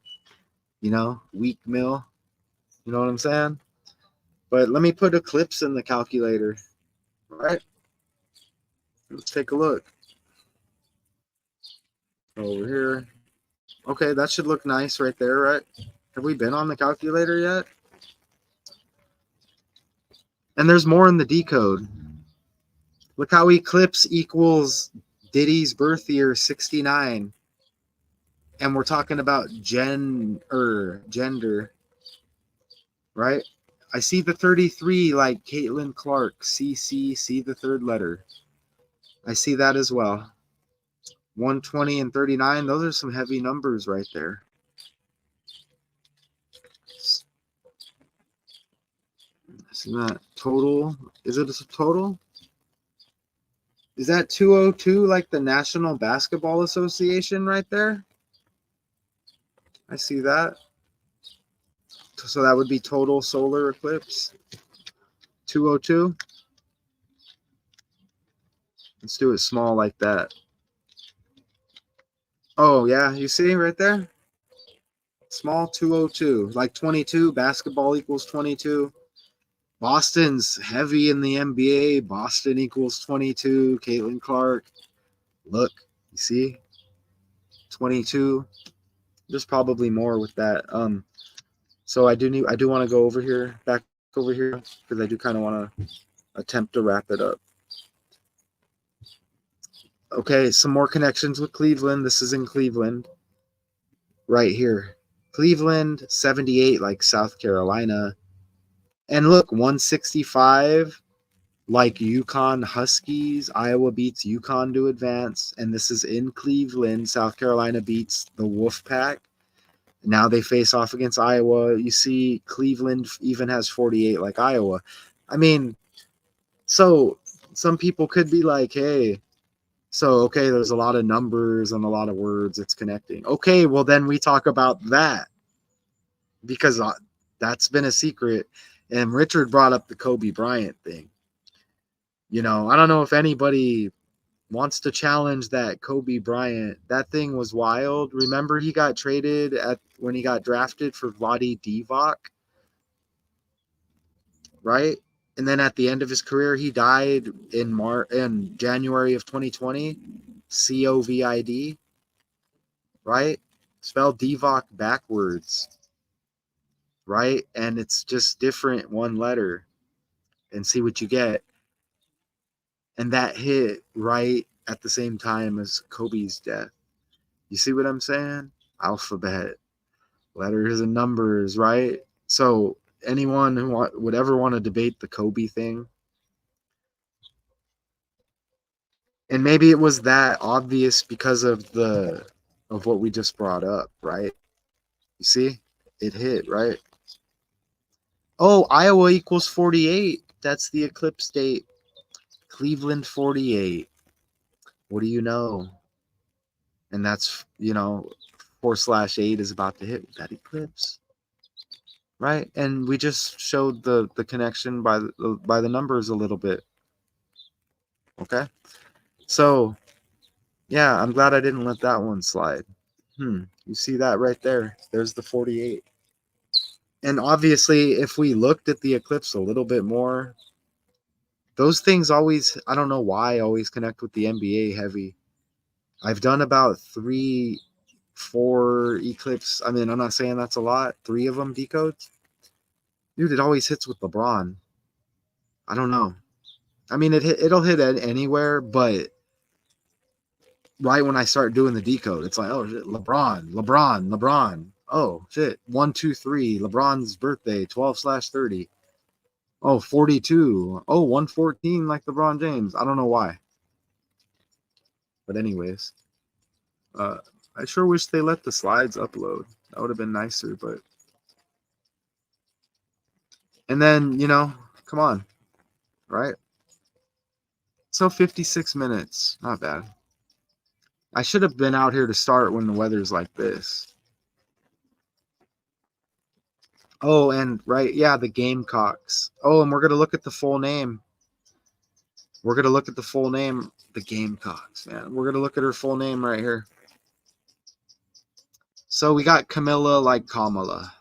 You know? Weak Mill. You know what I'm saying? But let me put Eclipse in the calculator. All right? Let's take a look. Over here. Okay, that should look nice right there, right? Have we been on the calculator yet? And there's more in the decode. Look how Eclipse equals Diddy's birth year, 69. And we're talking about gender, right? I see the 33 like Caitlin Clark, CC, see the third letter. I see that as well. 120 and 39, those are some heavy numbers right there. Isn't that total? Is it a total? Is that 202 like the National Basketball Association right there? I see that. So that would be total solar eclipse. 202. Let's do it small like that. Oh, yeah. You see right there? Small 202. Like 22. Basketball equals 22. Boston's heavy in the NBA. Boston equals 22. Caitlin Clark. Look. You see? 22. There's probably more with that. So I do want to go over here, back over here, because I do kind of want to attempt to wrap it up. Okay, some more connections with Cleveland. This is in Cleveland, right here. Cleveland, 78, like South Carolina. And look, 165, like UConn Huskies. Iowa beats UConn to advance. And this is in Cleveland. South Carolina beats the Wolfpack. Now they face off against Iowa. You see, Cleveland even has 48 like Iowa. I mean, so some people could be like, hey, so, okay, there's a lot of numbers and a lot of words it's connecting. Okay, well, then we talk about that because that's been a secret. And Richard brought up the Kobe Bryant thing. You know, I don't know if anybody wants to challenge that Kobe Bryant. That thing was wild. Remember he got traded when he got drafted for Vlade Divac, right? And then at the end of his career, he died in January of 2020. COVID, right? Spell Divac backwards, right? And it's just different one letter, and see what you get. And that hit right at the same time as Kobe's death. You see what I'm saying? Alphabet, letters and numbers, right? So anyone who would ever want to debate the Kobe thing, and maybe it was that obvious because of what we just brought up, right? You see? It hit, right? Oh, Iowa equals 48. That's the eclipse date. Cleveland 48. What do you know? And that's, 4/8 is about to hit with that eclipse. Right? And we just showed the connection by the numbers a little bit. Okay? So, yeah, I'm glad I didn't let that one slide. You see that right there? There's the 48. And obviously, if we looked at the eclipse a little bit more, those things always, I don't know why, always connect with the NBA heavy. I've done about 3, 4 eclipse. I mean, I'm not saying that's a lot. 3 of them decodes. Dude, it always hits with LeBron. I don't know. I mean, it'll hit anywhere, but right when I start doing the decode, it's like, oh, shit, LeBron. Oh, shit. 1, 2, 3. LeBron's birthday, 12/30. Oh, 42. Oh, 114 like LeBron James. I don't know why. But anyways, I sure wish they let the slides upload. That would have been nicer, but. And then, you know, come on, right? So 56 minutes, not bad. I should have been out here to start when the weather's like this. Oh, and right, yeah, the Gamecocks. Oh, and we're going to look at the full name. We're going to look at the full name, the Gamecocks, man. We're going to look at her full name right here. So we got Camilla like Kamala.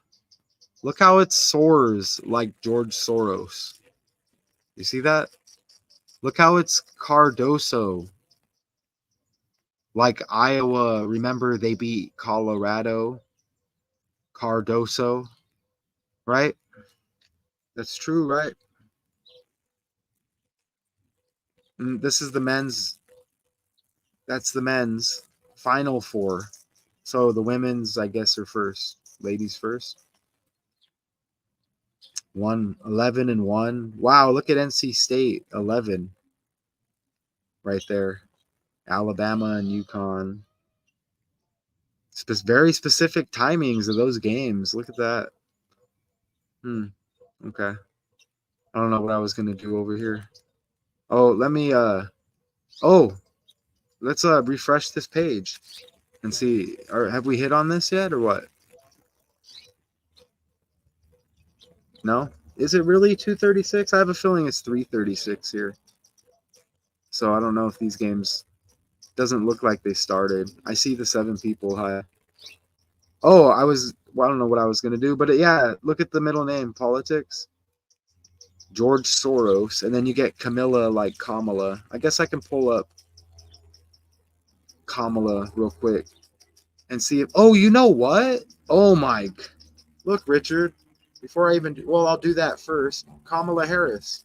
Look how it soars like George Soros. You see that? Look how it's Cardoso. Like Iowa, remember they beat Colorado? Cardoso, right? That's true, right? And this is the men's. That's the men's final four. So the women's, I guess, are first. Ladies first. 11-1. Wow, look at NC State, 11. Right there. Alabama and UConn. Very specific timings of those games. Look at that. Okay. I don't know what I was gonna do over here. Oh, let me let's refresh this page and see. Have we hit on this yet or what? No? Is it really 236? I have a feeling it's 336 here. So I don't know if these games doesn't look like they started. I see the 7 people high. Oh, I don't know what I was gonna do, but yeah, look at the middle name, politics. George Soros, and then you get Camilla like Kamala. I guess I can pull up Kamala real quick and see if. Oh, you know what? Oh my! Look, Richard. Before I even do, well, I'll do that first. Kamala Harris.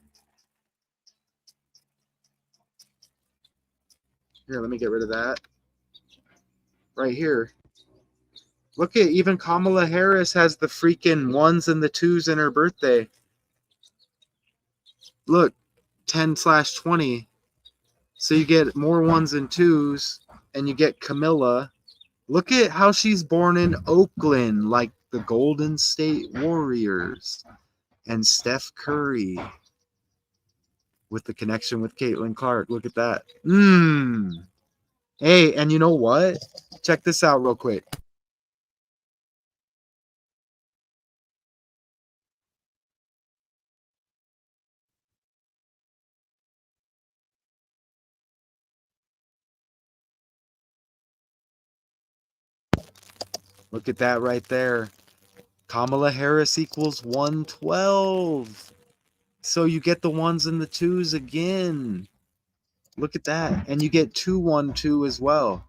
Here, let me get rid of that. Right here. Look at even Kamala Harris has the freaking 1s and the 2s in her birthday. Look, 10/20. So you get more 1s and 2s, and you get Camilla. Look at how she's born in Oakland, like the Golden State Warriors and Steph Curry with the connection with Caitlin Clark. Look at that. Hey, and you know what? Check this out real quick. Look at that right there. Kamala Harris equals 112. So you get the 1s and the 2s again. Look at that. And you get 2-1-2 as well.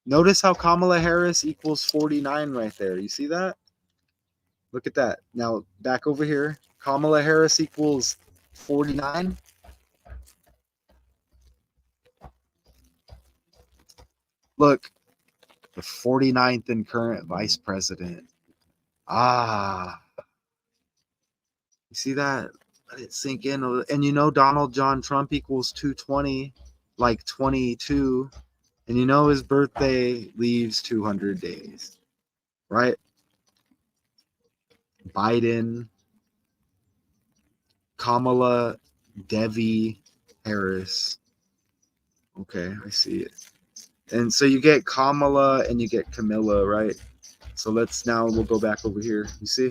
Notice how Kamala Harris equals 49 right there. You see that? Look at that. Now back over here. Kamala Harris equals 49. Look, the 49th and current vice president. You see that? Let it sink in. And you know Donald John Trump equals 220, like 22. And you know his birthday leaves 200 days, right? Biden, Kamala, Devi, Harris. Okay, I see it. And so you get Kamala and you get Camilla, right? So we'll go back over here. You see?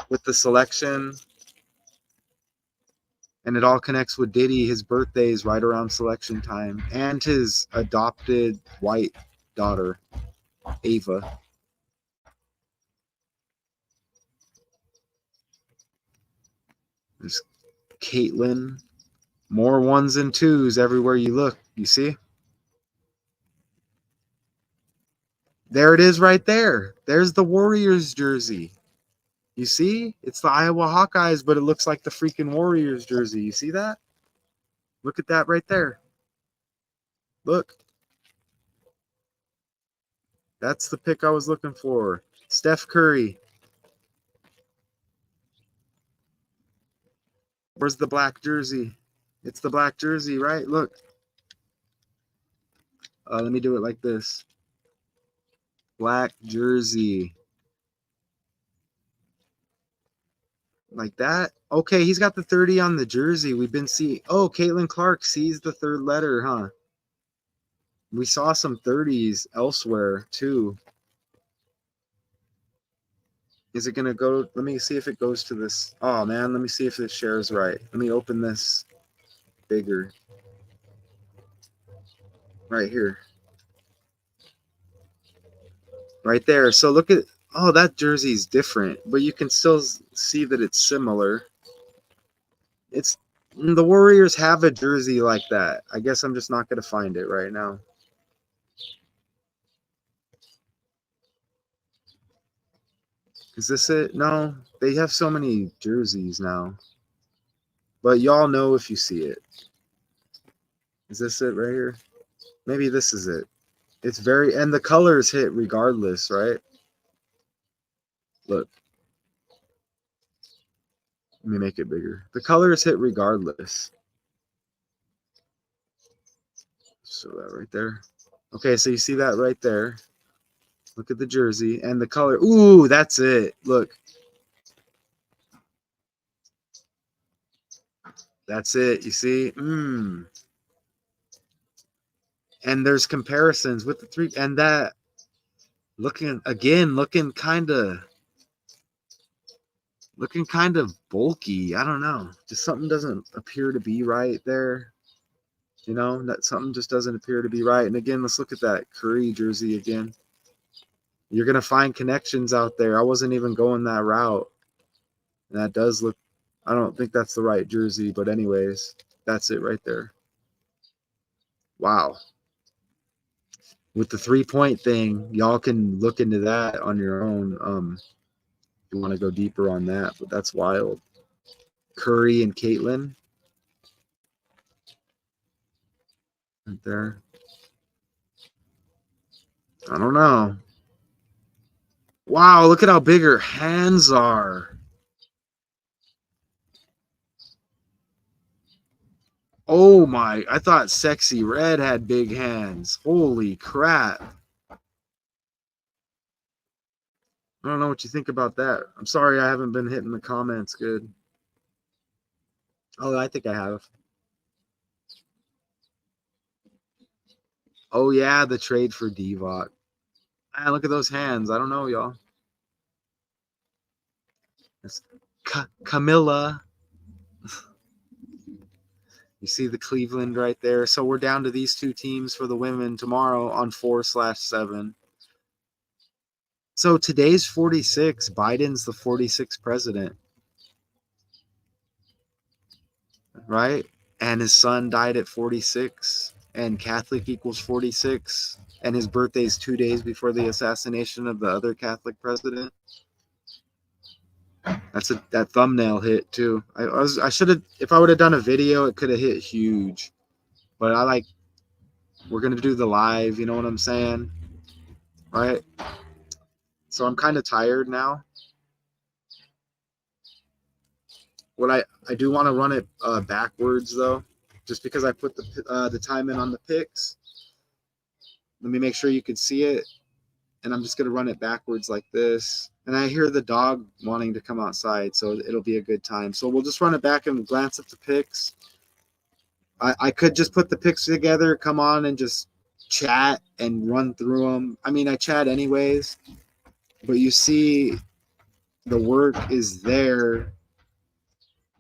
With the selection. And it all connects with Diddy. His birthday is right around selection time. And his adopted white daughter, Ava. There's Caitlin. More 1s and 2s everywhere you look. You see? There it is right there. There's the Warriors jersey. You see? It's the Iowa Hawkeyes, but it looks like the freaking Warriors jersey. You see that? Look at that right there. Look. That's the pick I was looking for. Steph Curry. Where's the black jersey? It's the black jersey, right? Look. Let me do it like this. Black jersey. like that. Okay, he's got the 30 on the jersey. We've been seeing. Oh, Caitlin Clark sees the third letter, huh? We saw some 30s elsewhere too. Is it gonna go? Let me see if it goes to this. Oh man, let me see if this shares right. Let me open this bigger. Right here. Right there. So look at, oh, that jersey's different, but you can still see that it's similar. It's, the Warriors have a jersey like that. I guess I'm just not going to find it right now. Is this it? No, they have so many jerseys now. But y'all know if you see it. Is this it right here? Maybe this is it. It's very, and the colors hit regardless, right? Look. Let me make it bigger. The colors hit regardless. So that right there. Okay, so you see that right there. Look at the jersey and the color. Ooh, that's it. Look. That's it. You see? And there's comparisons with the three, and that looking kind of bulky. I don't know. Just something doesn't appear to be right there. You know, that something just doesn't appear to be right. And again, let's look at that Curry jersey again. You're going to find connections out there. I wasn't even going that route. And that does look, I don't think that's the right jersey, but anyways, that's it right there. Wow. With the 3-point thing, y'all can look into that on your own. If you want to go deeper on that, but that's wild. Curry and Caitlin. Right there. I don't know. Wow, look at how big her hands are. Oh my, I thought Sexy Red had big hands. Holy crap. I don't know what you think about that. I'm sorry I haven't been hitting the comments good. Oh, I think I have. Oh yeah, the trade for Divock. Man, look at those hands. I don't know, y'all. It's Camilla. You see the Cleveland right there. So we're down to these two teams for the women tomorrow on 4/7. So today's 46. Biden's the 46th president. Right? And his son died at 46. And Catholic equals 46. And his birthday is 2 days before the assassination of the other Catholic president. That thumbnail hit too. I should have, if I would have done a video, it could have hit huge. But we're gonna do the live, you know what I'm saying? Right? So I'm kind of tired now. What I do want to run it backwards though, just because I put the time in on the picks. Let me make sure you can see it. And I'm just going to run it backwards like this. And I hear the dog wanting to come outside, so it'll be a good time. So we'll just run it back and glance at the picks. I could just put the picks together, come on and just chat and run through them. I mean, I chat anyways, but you see the work is there.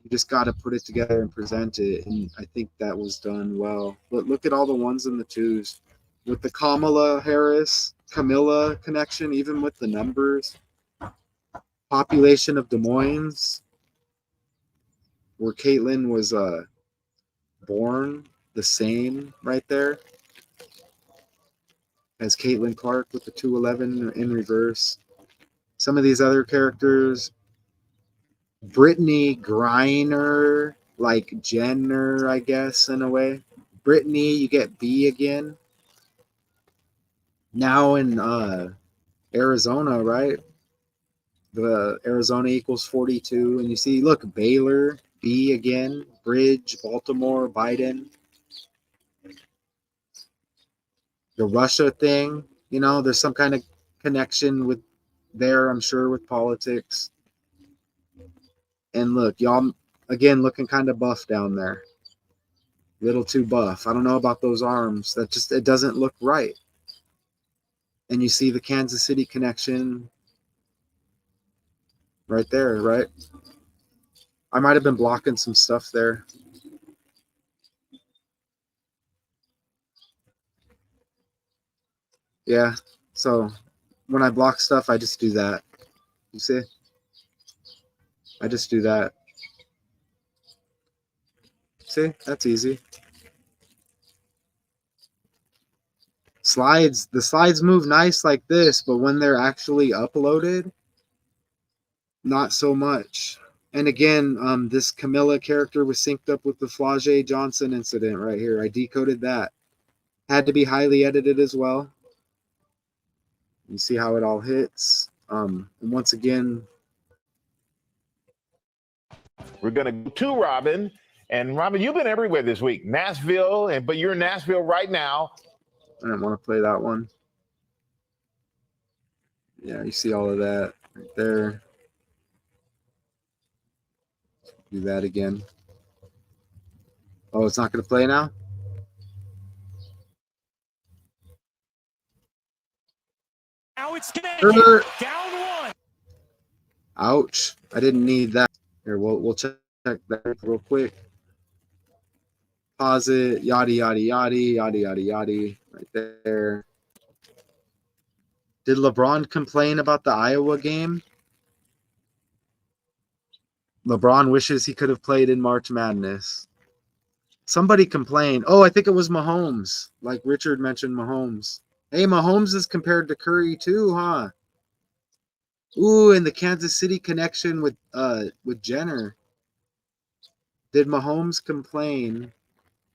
You just got to put it together and present it. And I think that was done well. But look at all the ones and the twos. With the Camilla connection, even with the numbers. Population of Des Moines, where Caitlin was born, the same right there as Caitlin Clark with the 211 in reverse. Some of these other characters, Brittany Griner, like Jenner, I guess, in a way. Brittany, you get B again. Now in Arizona, right? The Arizona equals 42. And you see, look, Baylor, B again. Bridge, Baltimore, Biden. The Russia thing, you know, there's some kind of connection with there, I'm sure, with politics. And look, y'all, again, looking kind of buff down there. Little too buff. I don't know about those arms. That just, it doesn't look right. And you see the Kansas City connection right there, right? I might have been blocking some stuff there. Yeah, so when I block stuff, I just do that. You see? I just do that. See? That's easy. Slides, the slides move nice like this, but when they're actually uploaded, not so much. And again, this Camilla character was synced up with the Flau'jae Johnson incident right here. I decoded that. Had to be highly edited as well. You see how it all hits. And once again, We're going to go to Robin. And Robin, you've been everywhere this week. Nashville, but you're in Nashville right now. I didn't want to play that one. Yeah, you see all of that right there. Do that again. Oh, it's not going to play now? Now it's Connecticut. Down 1. Ouch. I didn't need that. Here, we'll check that real quick. Pause it. Yada, yada, yada, yada, yada, yada. Right there. Did LeBron complain about the Iowa game? LeBron wishes he could have played in March Madness. Somebody complained. Oh, I think it was Mahomes. Like Richard mentioned Mahomes. Hey, Mahomes is compared to Curry too, huh? Ooh, and the Kansas City connection with Jenner. Did Mahomes complain?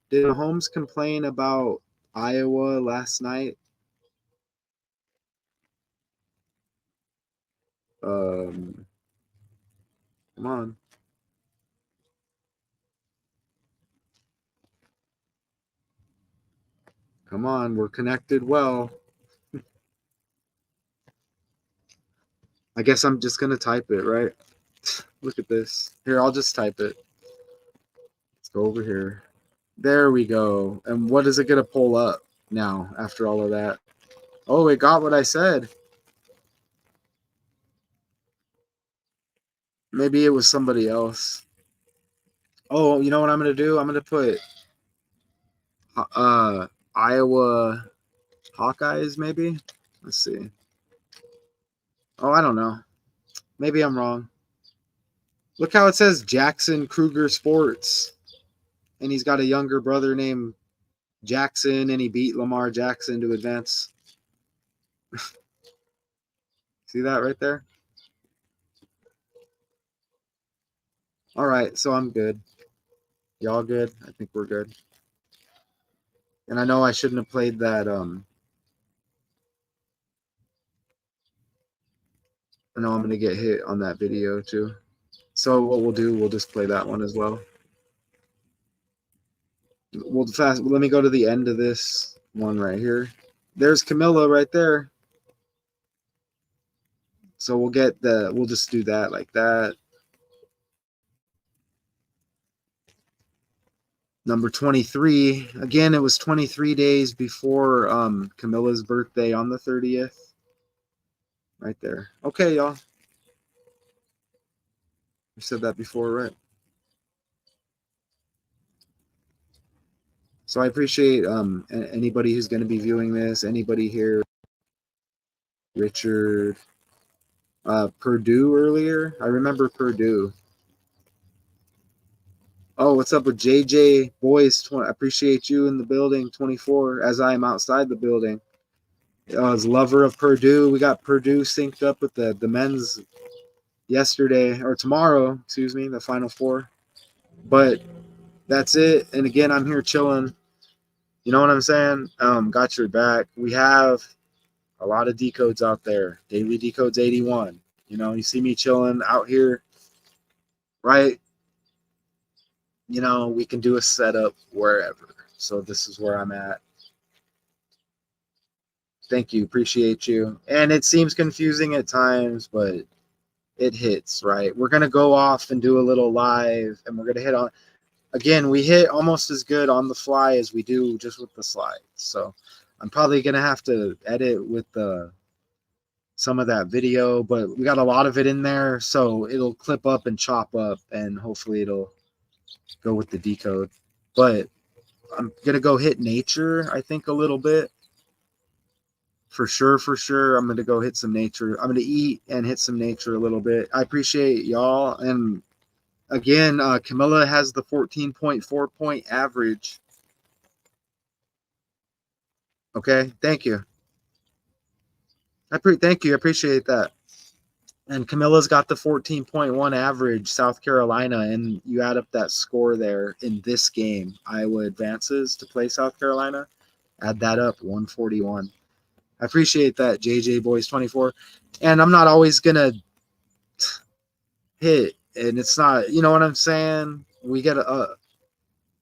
Did Mahomes complain about Iowa last night? Come on. Come on, we're connected well. I guess I'm just going to type it, right? Look at this. Here, I'll just type it. Let's go over here. There we go. And what is it going to pull up now after all of that? Oh, it got what I said. Maybe it was somebody else. Oh, you know what I'm going to do? I'm going to put Iowa Hawkeyes, maybe? Let's see. Oh, I don't know. Maybe I'm wrong. Look how it says Jackson Kruger Sports. And he's got a younger brother named Jackson, and he beat Lamar Jackson to advance. See that right there? All right, so I'm good. Y'all good? I think we're good. And I know I shouldn't have played that. I know I'm going to get hit on that video too. So what we'll do, we'll just play that one as well. Let me go to the end of this one right here. There's Camilla right there. So we'll just do that like that. Number 23. Again, it was 23 days before Camilla's birthday on the 30th. Right there. Okay, y'all. I said that before, right? So I appreciate anybody who's going to be viewing this, anybody here. Richard. Purdue earlier. I remember Purdue. Oh, what's up with JJ Boys? I appreciate you in the building, 24, as I am outside the building. As lover of Purdue, we got Purdue synced up with the men's yesterday, or tomorrow, excuse me, the Final Four. But that's it. And again, I'm here chilling. You know what I'm saying? Got your back. We have a lot of decodes out there. Daily Decodes 81. You know, you see me chilling out here, right? You know, we can do a setup wherever. So this is where I'm at. Thank you. Appreciate you. And it seems confusing at times, but it hits, right? We're going to go off and do a little live, and we're going to hit on, again, we hit almost as good on the fly as we do just with the slides. So I'm probably going to have to edit with some of that video, but we got a lot of it in there, so it'll clip up and chop up, and hopefully it'll go with the decode. But I'm going to go hit nature, I think, a little bit. For sure. I'm going to go hit some nature. I'm going to eat and hit some nature a little bit. I appreciate y'all. And again, Camilla has the 14.4 point average. Okay, thank you. Thank you. I appreciate that. And Camilla's got the 14.1 average, South Carolina, and you add up that score there in this game. Iowa advances to play South Carolina. Add that up, 141. I appreciate that, JJ Boys 24. And I'm not always gonna hit, and it's not, you know what I'm saying? We get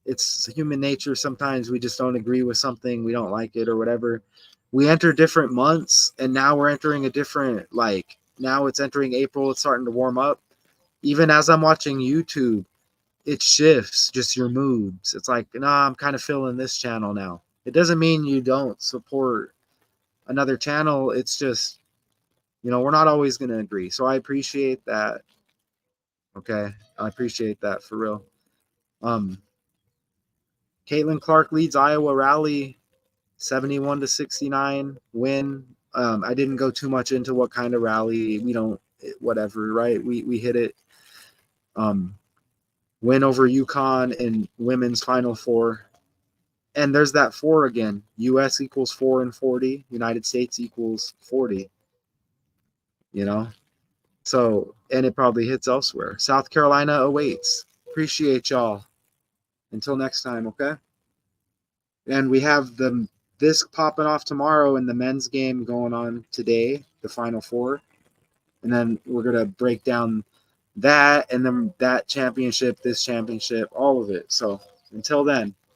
it's human nature. Sometimes we just don't agree with something, we don't like it or whatever. We enter different months, and now we're entering a different, like, now it's entering April, it's starting to warm up. Even as I'm watching YouTube, it shifts just your moods. It's like, nah, I'm kind of feeling this channel now. It doesn't mean you don't support another channel. It's just, you know, we're not always going to agree. So I appreciate that. Okay. I appreciate that for real. Caitlin Clark leads Iowa rally 71-69 win. I didn't go too much into what kind of rally. We don't, whatever, right? We hit it. Win over UConn in women's Final Four. And there's that 4 again. U.S. equals 4 and 40. United States equals 40. You know? So, and it probably hits elsewhere. South Carolina awaits. Appreciate y'all. Until next time, okay? And we have this popping off tomorrow and the men's game going on today, the Final Four. And then we're going to break down that and then that championship, this championship, all of it. So until then.